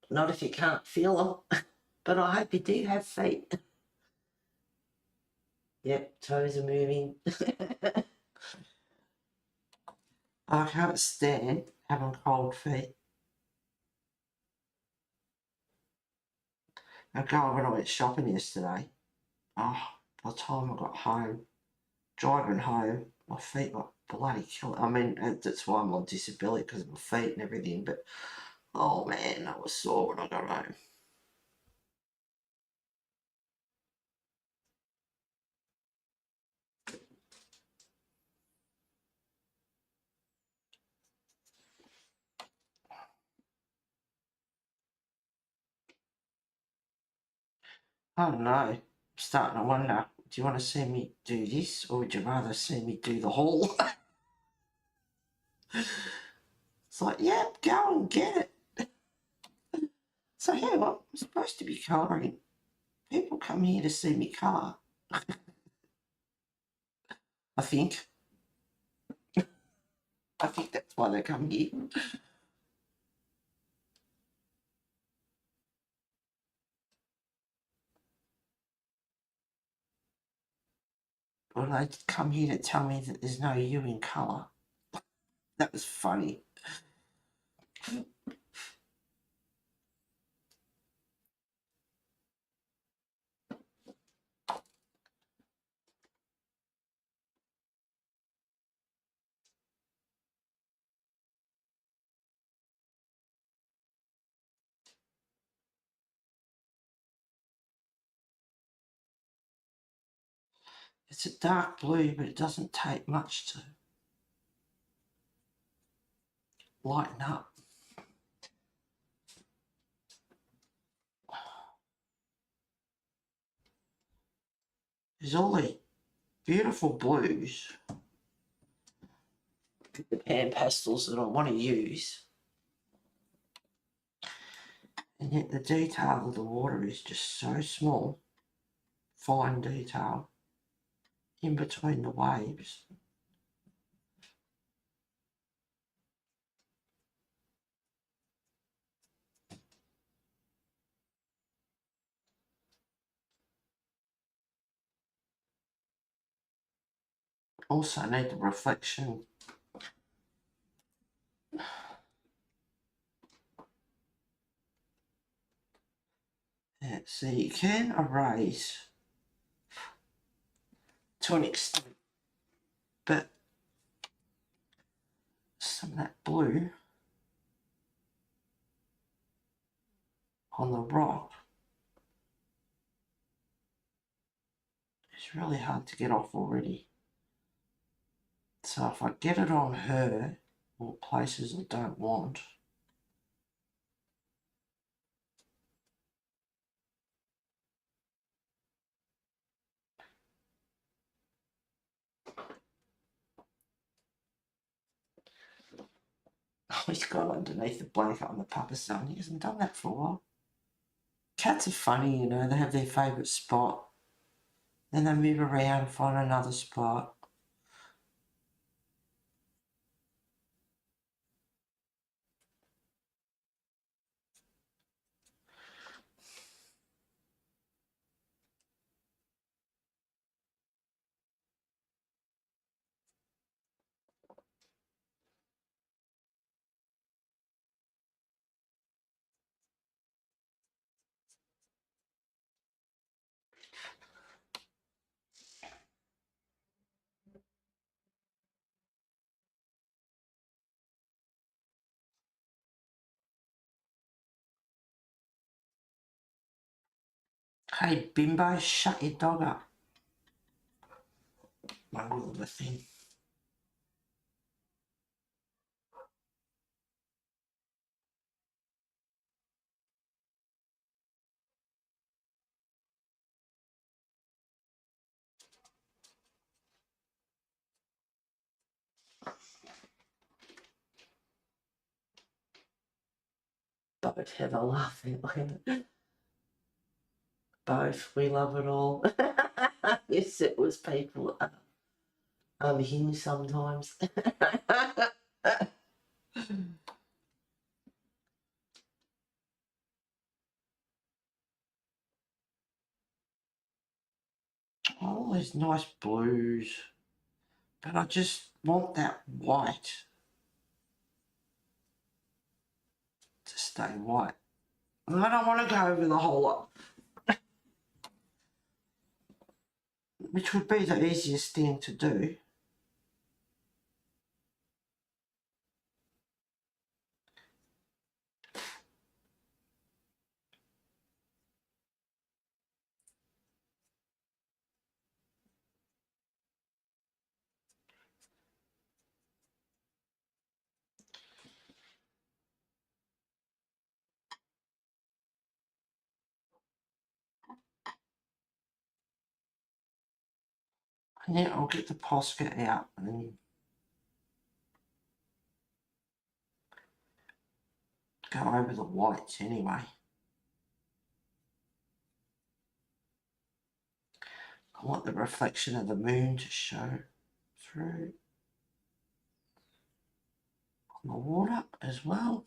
S1: Not if you can't feel them. But I hope you do have feet. Yep, toes are moving. I can't stand having cold feet. I go when I went shopping yesterday. Oh, by the time I got home, driving home, my feet were bloody killing. I mean, that's why I'm on disability because of my feet and everything. But oh man, I was sore when I got home. I don't know. I'm starting to wonder, do you want to see me do this or would you rather see me do the haul? It's like, yep, go and get it. So, hey, well, I'm supposed to be colouring. People come here to see me colour. I think. I think that's why they come here. Or they come here to tell me that there's no you in colour. That was funny. It's a dark blue, but it doesn't take much to lighten up. There's all these beautiful blues. The pan pastels that I want to use. And yet the detail of the water is just so small. fine detail in between the waves. Also need the reflection. Yeah, so you can erase to an extent, but some of that blue on the rock is really hard to get off already. So if I get it on her or places I don't want, oh, he's got underneath the blanket on the papa son. He hasn't done that for a while. Cats are funny, you know, they have their favourite spot. Then they move around, find another spot. Hey, bimbo, shut your dog up. Mongrel of a thing. Both have a laugh at it. Both, we love it all. Yes, it was people unhinged sometimes. All those nice blues, but I just want that white to stay white. And I don't want to go over the whole lot, which would be the easiest thing to do. And then I'll get the Posca out and go over the whites anyway. I want the reflection of the moon to show through on the water as well.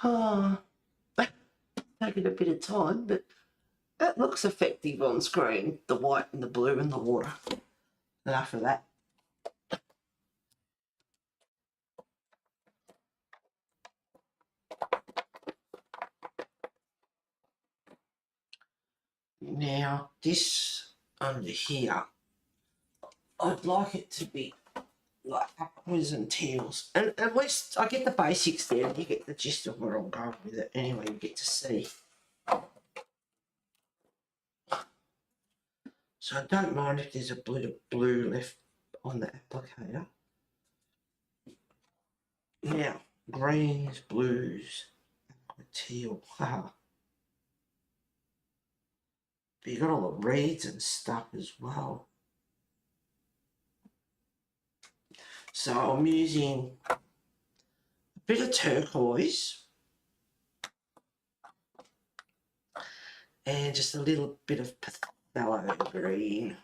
S1: Oh, taking a bit of time, but that looks effective on screen, the white and the blue and the water. Enough of that. Now, this under here, I'd like it to be like aquas and teals. And at least I get the basics there and you get the gist of where I'm going with it. Anyway, you get to see. So I don't mind if there's a bit of blue left on the applicator. Now, greens, blues, teal. Haha. But you got all the reeds and stuff as well. So I'm using a bit of turquoise and just a little bit of phthalo green.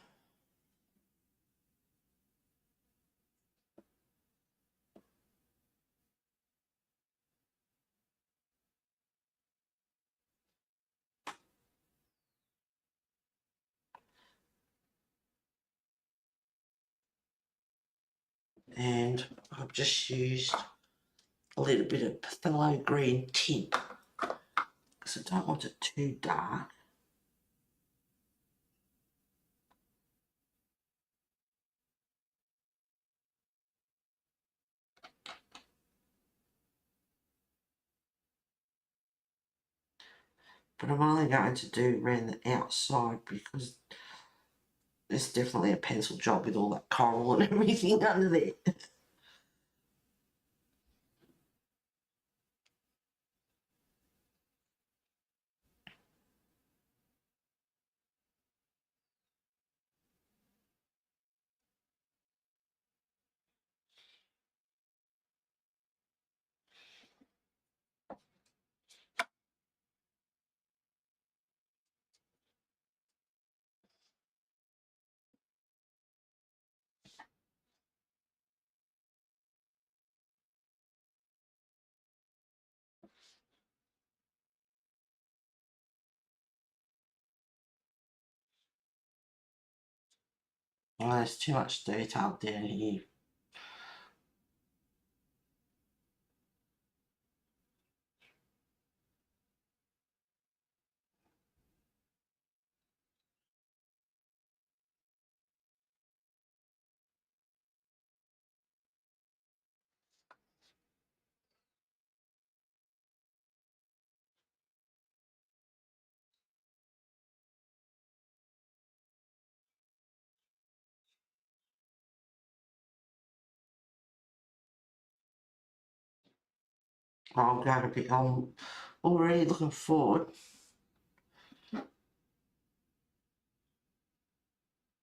S1: And I've just used a little bit of phthalo green tint because I don't want it too dark. But I'm only going to do around the outside because there's definitely a pencil job with all that coral and everything under there. Oh, there's too much detail down here. I'm already looking forward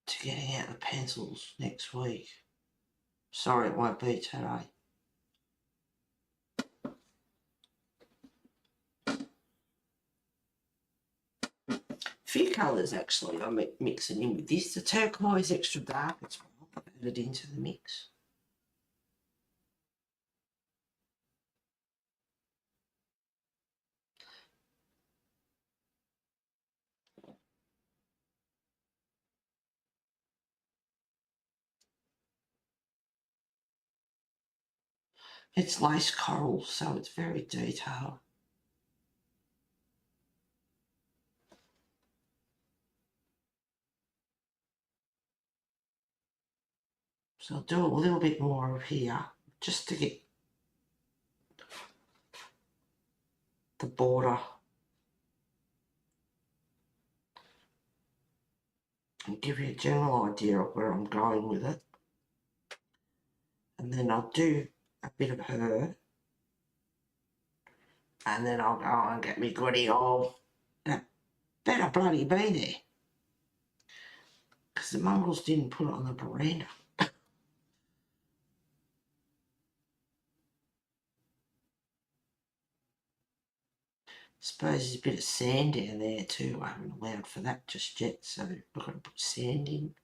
S1: to getting out the pencils next week. Sorry it won't be today. A few colours actually I'm mixing in with this. The turquoise extra dark as well. I've added into the mix. It's lace coral, so it's very detailed. So I'll do a little bit more of here just to get the border and give you a general idea of where I'm going with it. And then I'll do a bit of her, and then I'll go and get me goodie all. That better bloody be there, because the mongrels didn't put it on the veranda. Suppose there's a bit of sand down there too. I haven't allowed for that just yet, so we're going to put sand in,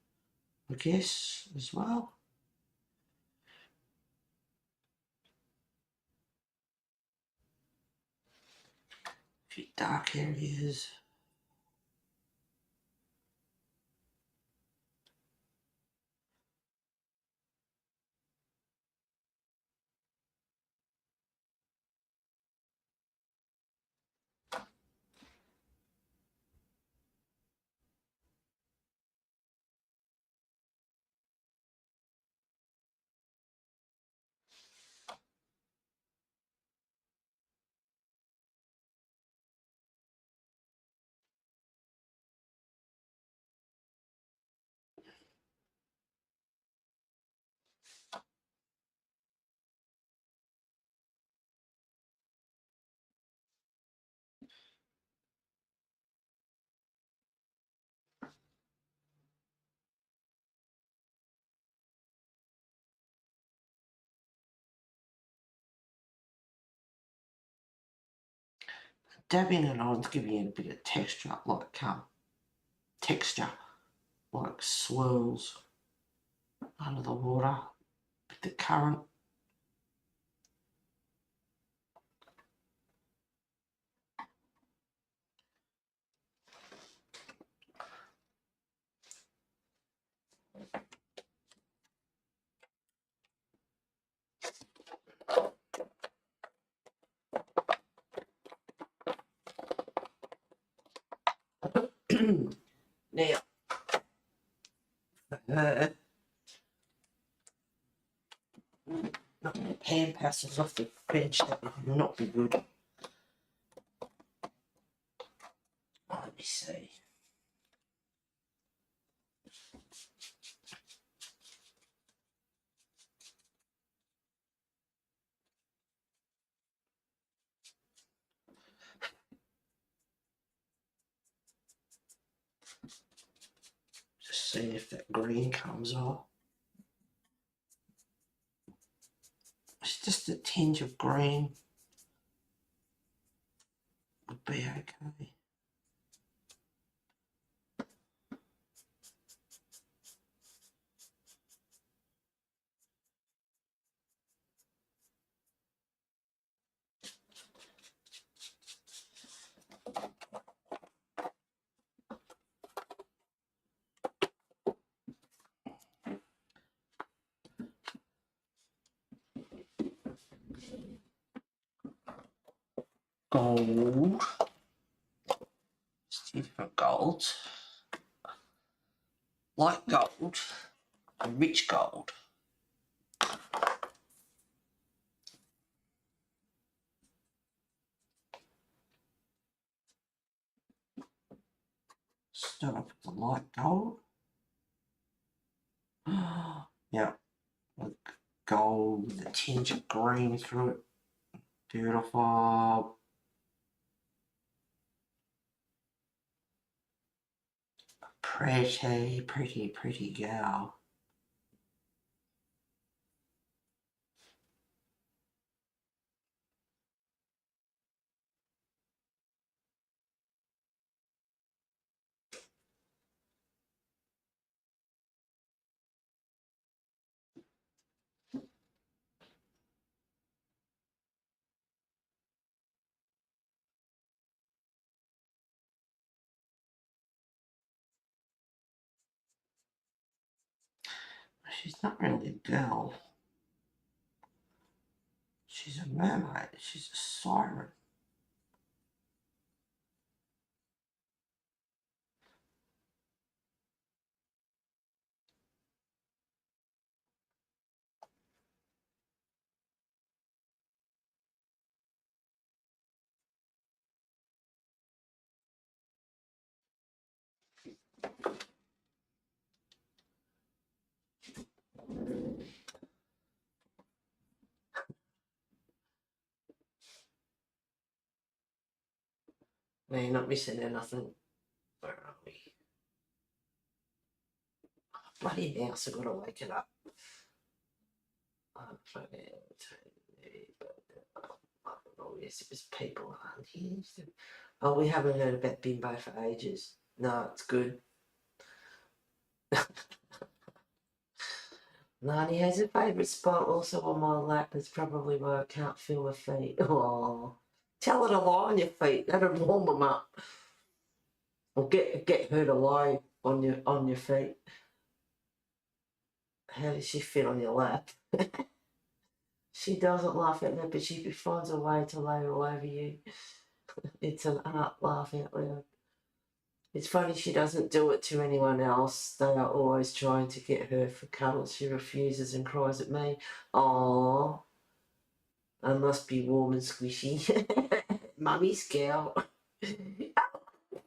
S1: I guess, as well. A few dark areas. Dabbing it on, giving it a bit of texture, like swirls under the water with the current. Now, pan passes off the bench, that would not be good. Let me see. Just see if that green comes off. It's just a tinge of green would be okay. Gold. Just two different golds. Light gold and rich gold. Start off with the light gold. Yeah, with gold with a tinge of green through it. Beautiful. Pretty, pretty, pretty gal. She's not really a girl. She's a mermaid. She's a siren. No, you're not missing anything. Where are we? Bloody mouse, I've got to wake it up. Oh, yes, it was people aren't here. Oh, we haven't heard about Bimbo for ages. No, it's good. Nani has a favourite spot also on my lap. That's probably why I can't feel my feet. Oh, tell her to lie on your feet. That'll warm them up. Or get her to lie on your feet. How does she fit on your lap? She doesn't laugh at that, but she finds a way to lay all over you. It's an art, laugh out loud. It's funny she doesn't do it to anyone else. They are always trying to get her for cuddles. She refuses and cries at me. Aww. I must be warm and squishy. Mummy's girl.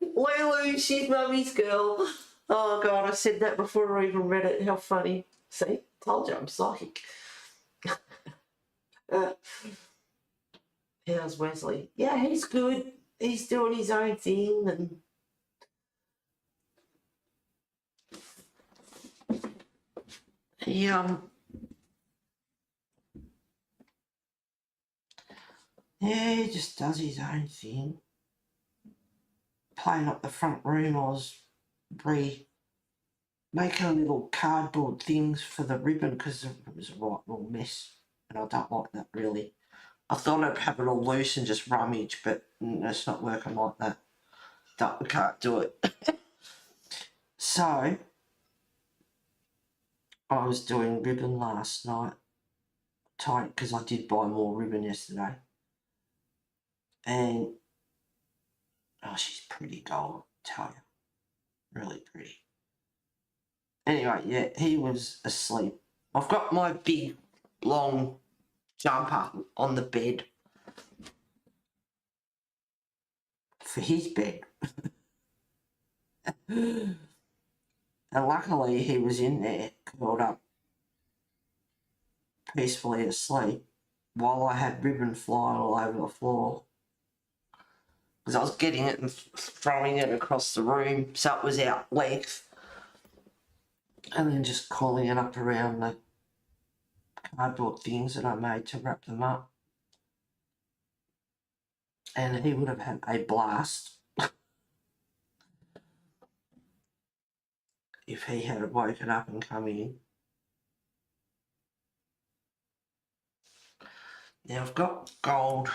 S1: Lulu, she's Mummy's girl. Oh God, I said that before I even read it. How funny. See, told you I'm psychic. How's Wesley? Yeah, he's good. He's doing his own thing and he yeah, he just does his own thing. Playing up the front room, I was making little cardboard things for the ribbon because it was a right little mess and I don't like that really. I thought I'd have it all loose and just rummage, but it's not working like that. Can't do it. So I was doing ribbon last night, tight because I did buy more ribbon yesterday. And oh, she's pretty gold, tell you, really pretty. Anyway, yeah, he was asleep. I've got my big long jumper on the bed for his bed. And luckily he was in there, curled up, peacefully asleep, while I had ribbon flying all over the floor. Because I was getting it and throwing it across the room so it was out length. And then just coiling it up around the cardboard things that I made to wrap them up. And he would have had a blast if he had woken up and come in. Now I've got gold.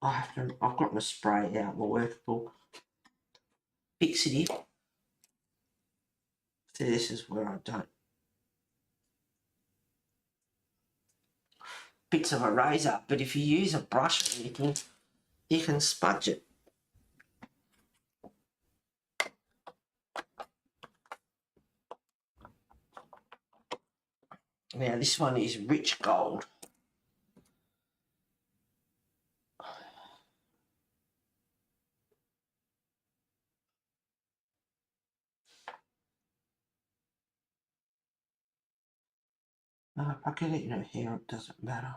S1: I've got my spray out, my workable fixative. So this is where I don't. Bits of a razor, but if you use a brush or anything, you can smudge it. Now this one is rich gold. If I get it in her hair, it doesn't matter.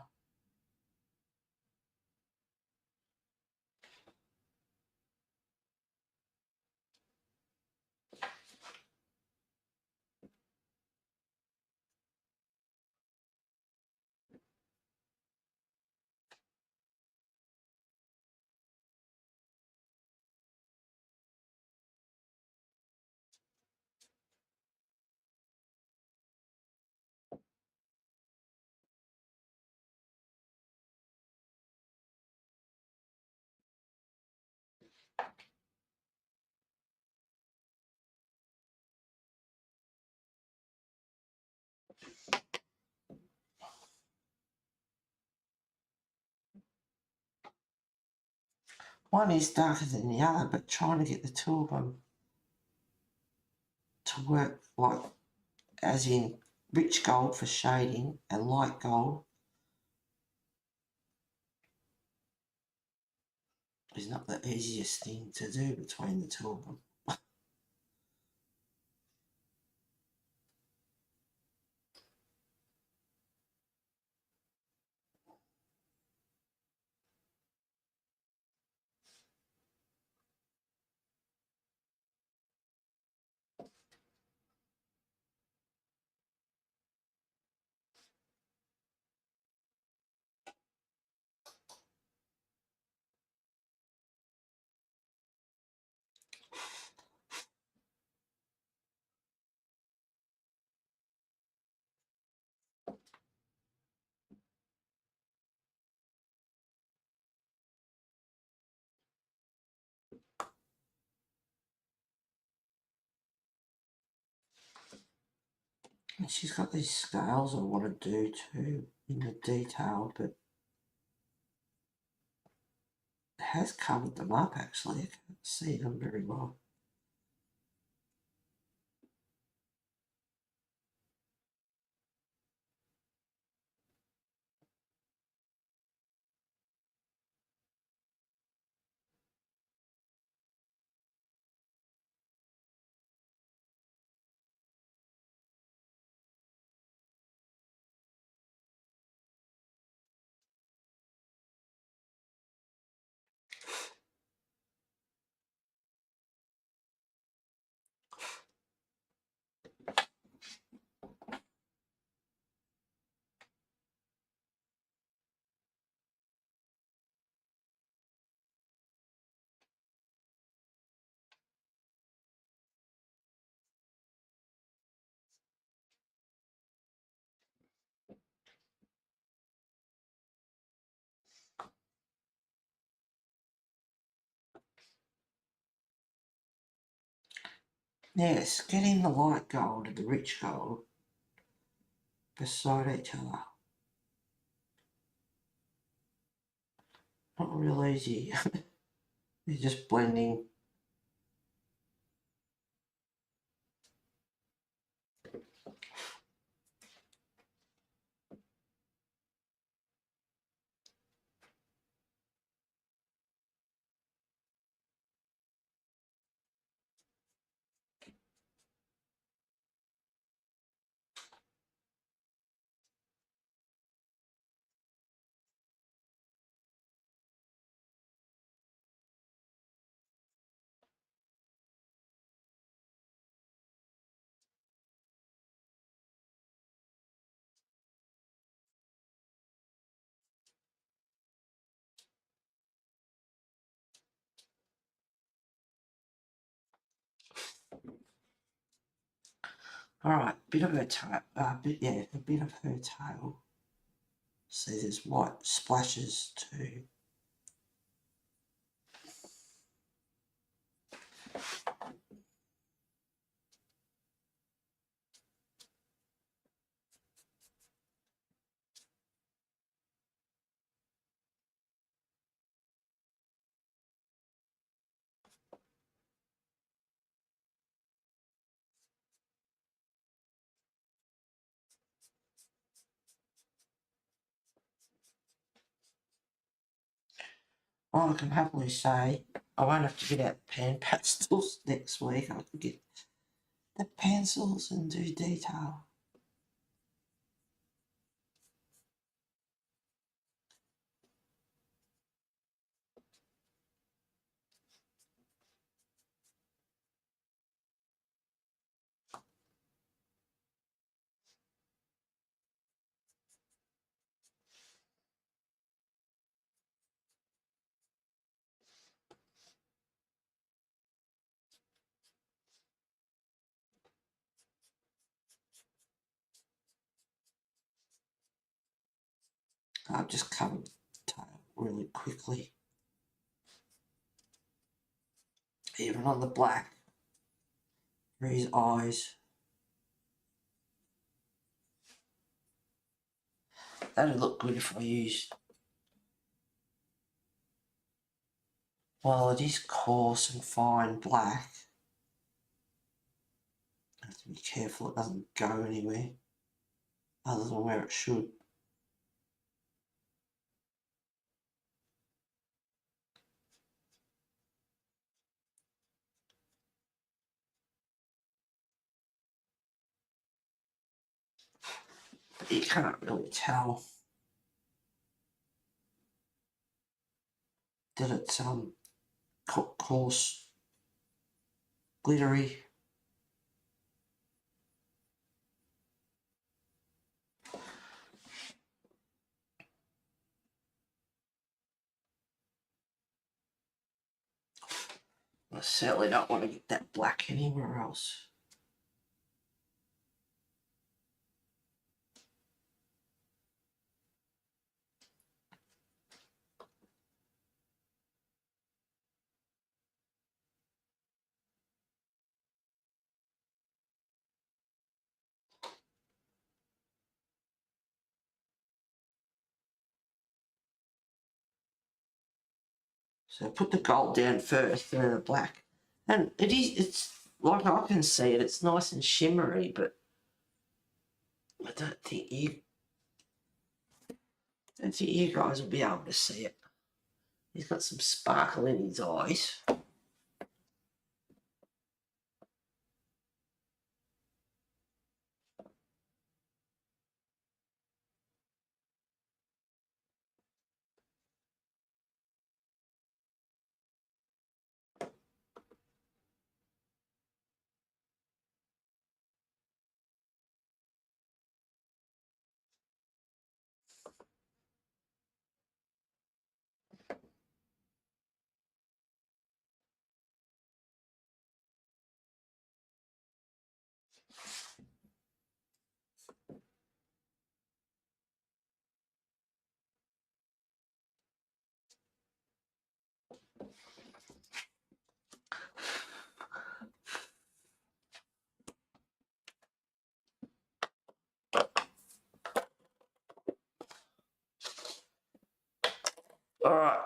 S1: one is darker than the other, but trying to get the two of them to work, like as in rich gold for shading and light gold, is not the easiest thing to do between the two of them. And she's got these scales I want to do too in the detail, but it has covered them up actually. I can't see them very well. Yes, getting the light gold and the rich gold beside each other. Not real easy. They're just blending. Alright, bit of her tail, a bit of her tail. See, there's white splashes too. Well, I can happily say I won't have to get out the pan pastels next week. I can get the pencils and do detail. I've just covered the tail really quickly. Even on the black for his eyes. That'd look good if I used while it is coarse and fine black, I have to be careful it doesn't go anywhere other than where it should. But you can't really tell that it's coarse, glittery. I certainly don't want to get that black anywhere else. So put the gold down first, then the black. And it's like I can see it, it's nice and shimmery, but I don't think you guys will be able to see it. He's got some sparkle in his eyes. All right.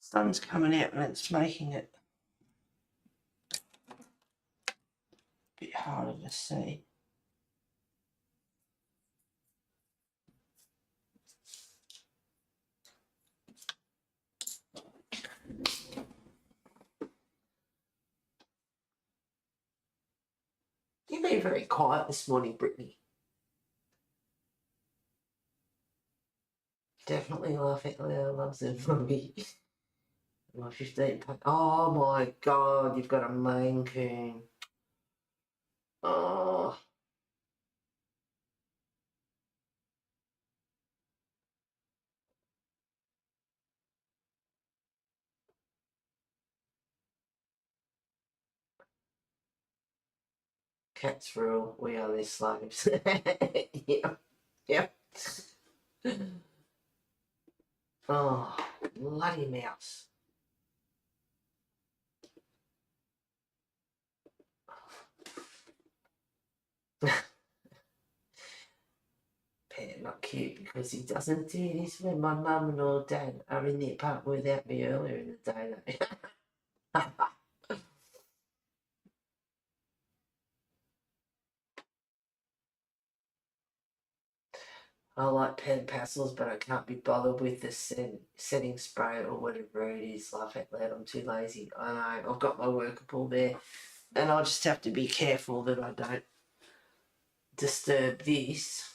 S1: Sun's coming out and it's making it a bit harder to see. You've been very quiet this morning, Brittany. Definitely laugh out loud, loves it for me. My 15 pack. Oh my god, you've got a Maine Coon. Oh. Cats rule, we are their slaves. Yep, yep. Oh, bloody mouse. Pet not cute because he doesn't do this when my mum or dad are in the apartment without me earlier in the day. I like pen pastels, but I can't be bothered with the setting spray or whatever it is. Laugh out loud, I'm too lazy. I know, I've got my workable there. And I'll just have to be careful that I don't disturb this.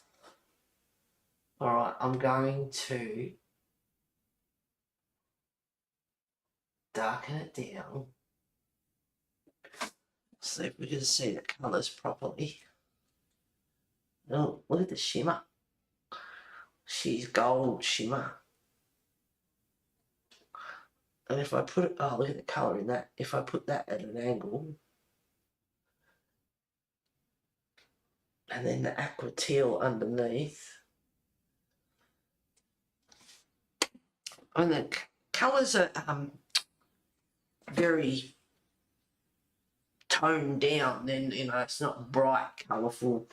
S1: Alright, I'm going to darken it down. See if we can see the colours properly. Oh, look at the shimmer. She's gold shimmer. And if I put it, oh, look at the colour in that. If I put that at an angle, and then the aqua teal underneath, and the colours are very toned down. Then, you know, it's not bright, colourful,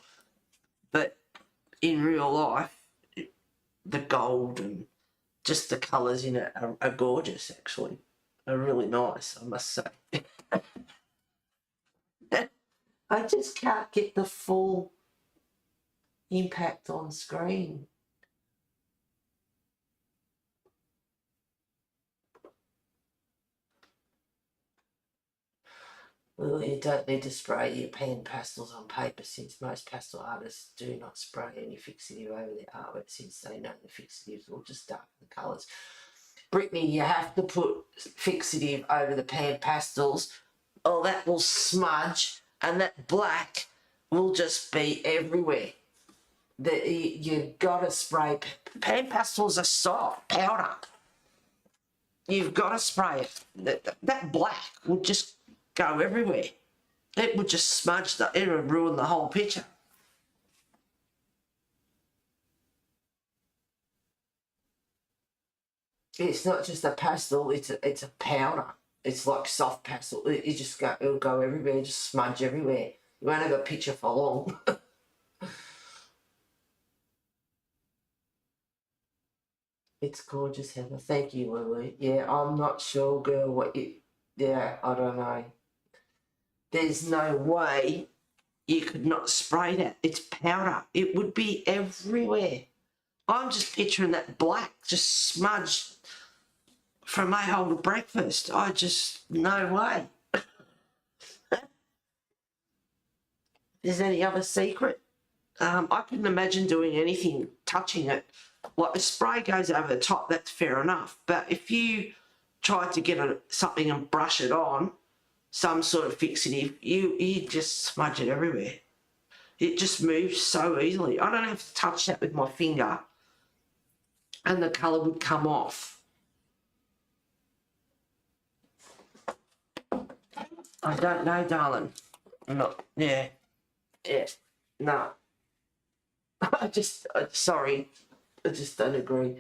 S1: but in real life, the gold and just the colours in it are gorgeous, actually. Are really nice, I must say. I just can't get the full impact on screen. Well, you don't need to spray your pan pastels on paper, since most pastel artists do not spray any fixative over their artwork, since they know the fixatives will just darken the colours. Brittany, you have to put fixative over the pan pastels, or that will smudge, and that black will just be everywhere. You've got to spray. Pan pastels are soft powder. You've got to spray it. That black will just go everywhere. It would just smudge it would ruin the whole picture. It's not just a pastel, it's a powder. It's like soft pastel. It'll go everywhere, just smudge everywhere. You won't have a picture for long. It's gorgeous, Heather. Thank you, Lulu. Yeah, I'm not sure, girl, what you... Yeah, I don't know. There's no way you could not spray that. It's powder. It would be everywhere. I'm just picturing that black just smudged from my whole breakfast. No way. Is there any other secret? I couldn't imagine doing anything, touching it. Like the spray goes over the top, that's fair enough. But if you try to get something and brush it on, some sort of fixative, you just smudge it everywhere. It just moves so easily. I don't have to touch that with my finger and the colour would come off. I don't know, darling. Yeah, no. Sorry, I just don't agree.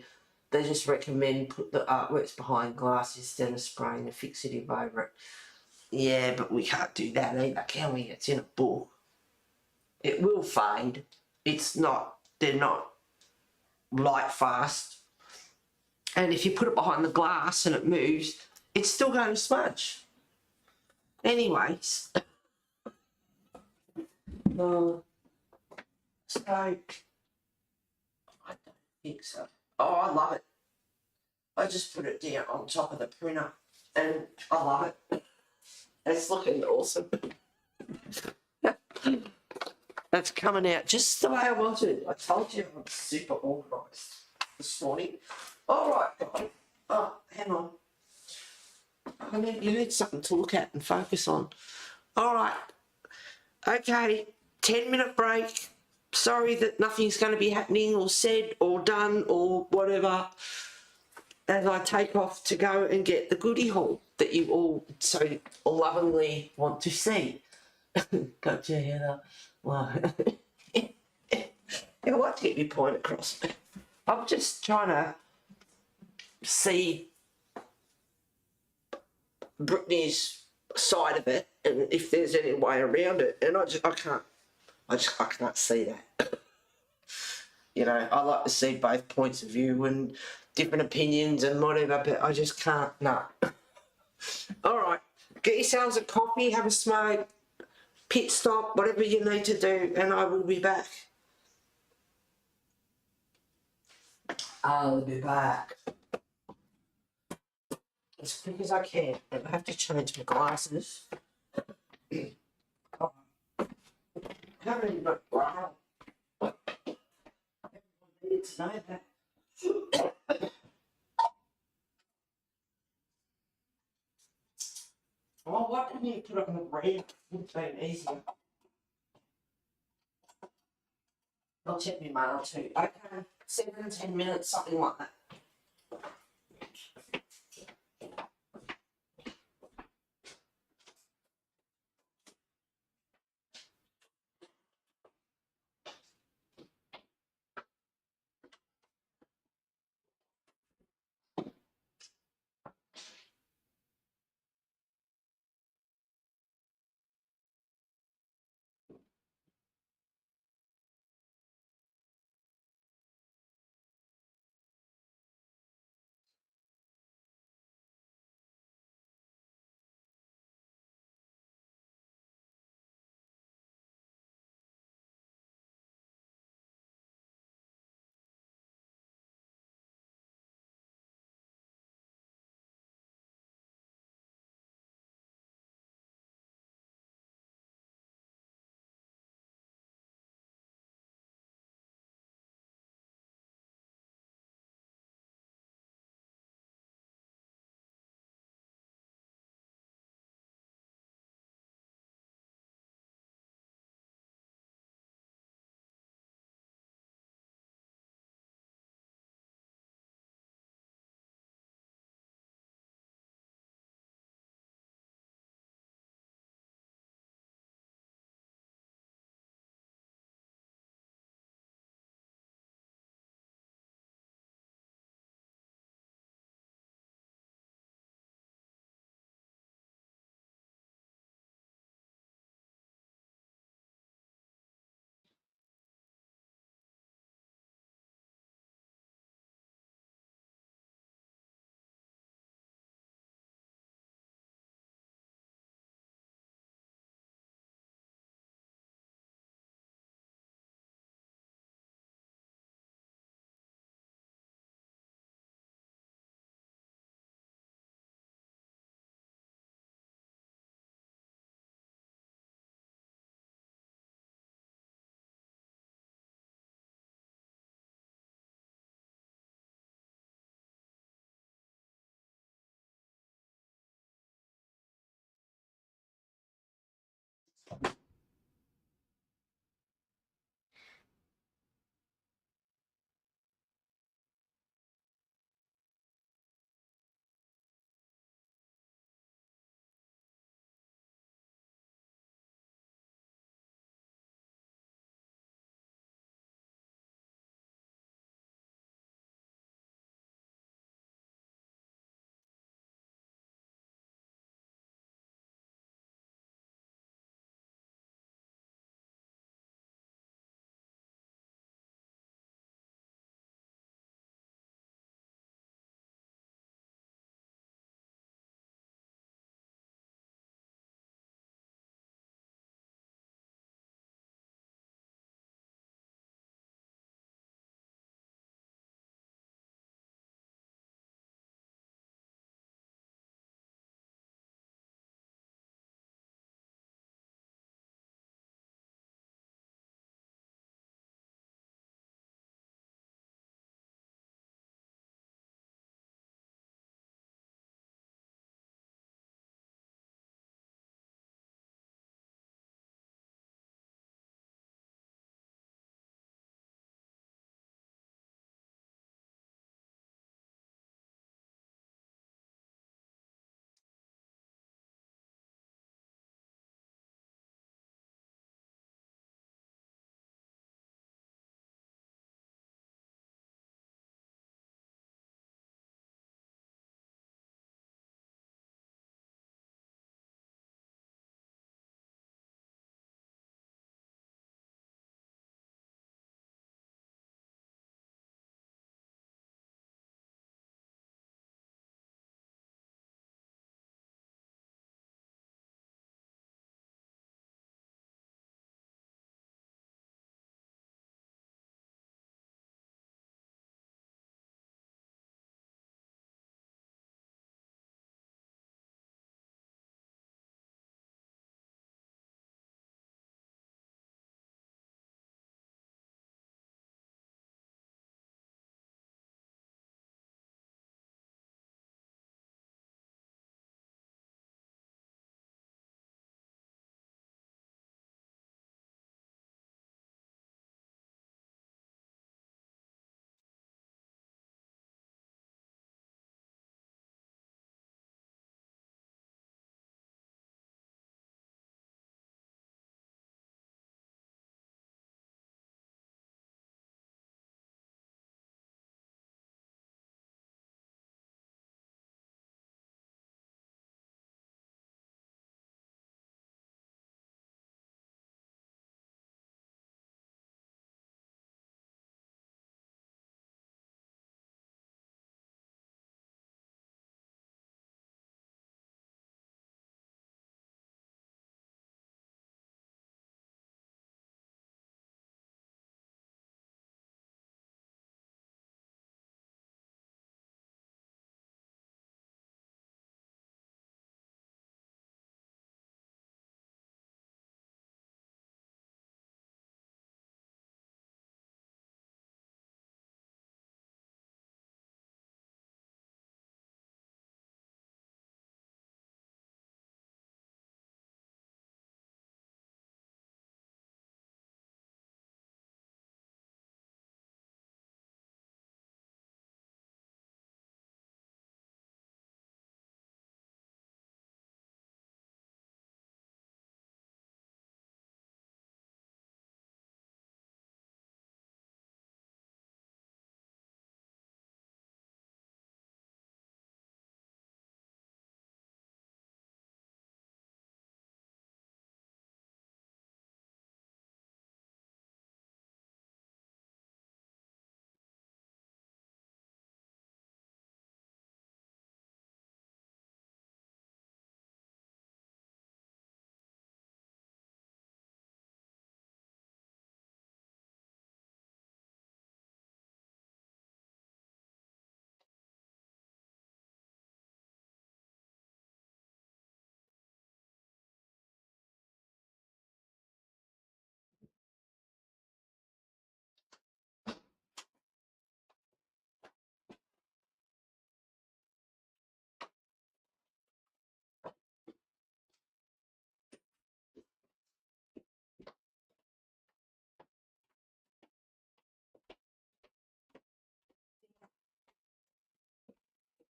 S1: They just recommend put the artworks behind glass instead of spraying a fixative over it. Yeah, but we can't do that either, can we? It's in a book. It will fade. They're not light fast. And if you put it behind the glass and it moves, it's still going to smudge. Anyways. So, I don't think so. Oh, I love it. I just put it down on top of the printer and I love it. It's looking awesome. That's coming out just the way I wanted. I told you I'm super organised this morning. All right, guys. Oh, hang on. You need something to look at and focus on. All right. Okay, 10-minute break. Sorry that nothing's going to be happening or said or done or whatever as I take off to go and get the goodie haul that you all so lovingly want to see. Gotcha, Heather. Well, yeah, what get your point across? I'm just trying to see Brittany's side of it and if there's any way around it, and I can't see that. You know, I like to see both points of view and different opinions and whatever, but I just can't. No. All right, get yourselves a coffee, have a smoke, pit stop, whatever you need to do, and I will be back. I'll be back as quick as I can. And I have to change my glasses. Oh, I haven't even got brown. Everyone needs to know that. Well, why didn't you put it on the red? Would have been easier. I'll check my mail too. Okay, 7 to 10 minutes, something like that.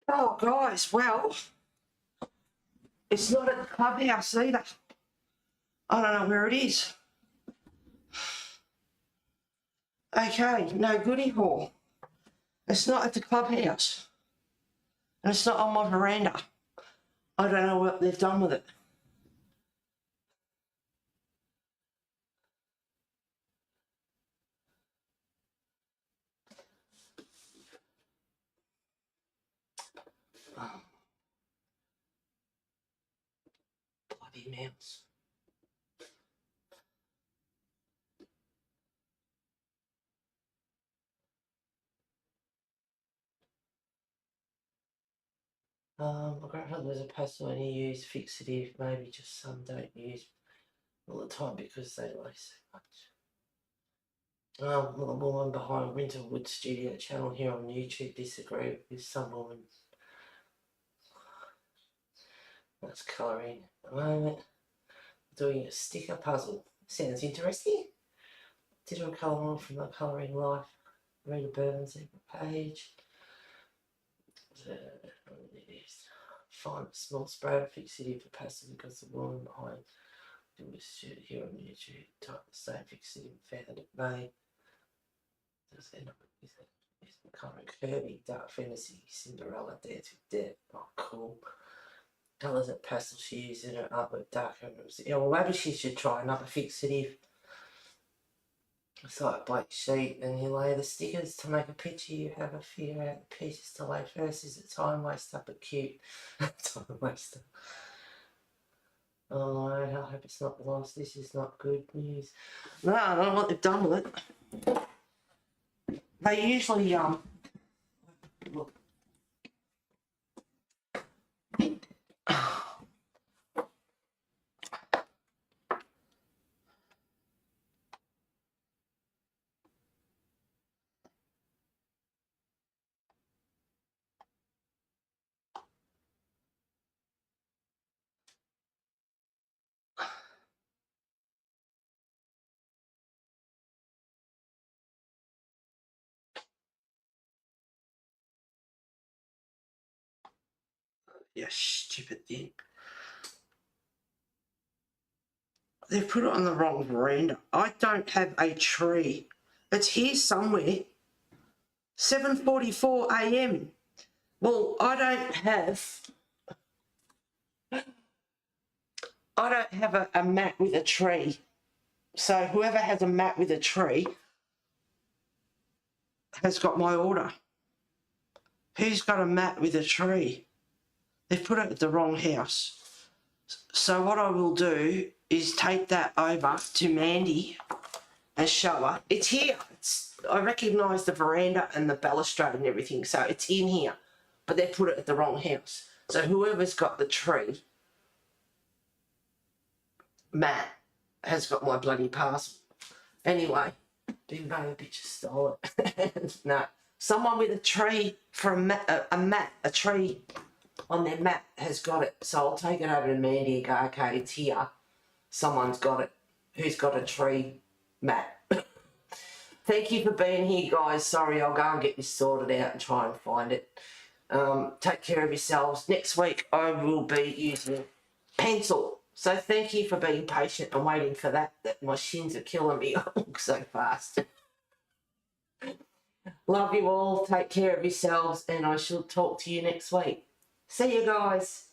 S1: Oh, guys, well, it's not at the clubhouse either. I don't know where it is. Okay, no goodie haul. It's not at the clubhouse. And it's not on my veranda. I don't know what they've done with it. Oh, bloody mouse. My grandfather was a pastor and he used fixative, maybe just some don't use all the time because they lace so much. The woman behind Winterwood Studio channel here on YouTube disagreed with some woman. That's colouring at the moment. Doing a sticker puzzle. Sounds interesting. Digital colour one from the Colouring Life. Rita Bourbon's page. Find a small spray of fixative for passive because the woman behind it was here on YouTube. Type the same fixative found it made. Does end up with the colouring curvy, dark fantasy, Cinderella, Dance with Death. Oh, cool. Colours that pastel she used in her artwork, dark. Yeah, well, maybe she should try another fixative. It's like a blank sheet, and you lay the stickers to make a picture. You have a figure out the pieces to lay first. Is it time waster but cute? Time waster. Oh, I hope it's not lost. This is not good news. No, I don't know what they've done with it. They usually look. You stupid thing. They've put it on the wrong veranda. I don't have a tree. It's here somewhere. 7:44 a.m. Well, I don't have a mat with a tree. So whoever has a mat with a tree has got my order. Who's got a mat with a tree? They've put it at the wrong house. So what I will do is take that over to Mandy and show her. It's here. I recognise the veranda and the balustrade and everything, so it's in here. But they put it at the wrong house. So whoever's got the tree, Matt, has got my bloody parcel. Anyway, Bimbo bitch stole it. No, someone with a tree for a tree on their mat has got it. So I'll take it over to Mandy and go, okay, it's here. Someone's got it. Who's got a tree mat? Thank you for being here, guys. Sorry, I'll go and get this sorted out and try and find it. Take care of yourselves. Next week, I will be using pencil. So thank you for being patient and waiting for that my shins are killing me so fast. Love you all. Take care of yourselves, and I shall talk to you next week. See you guys.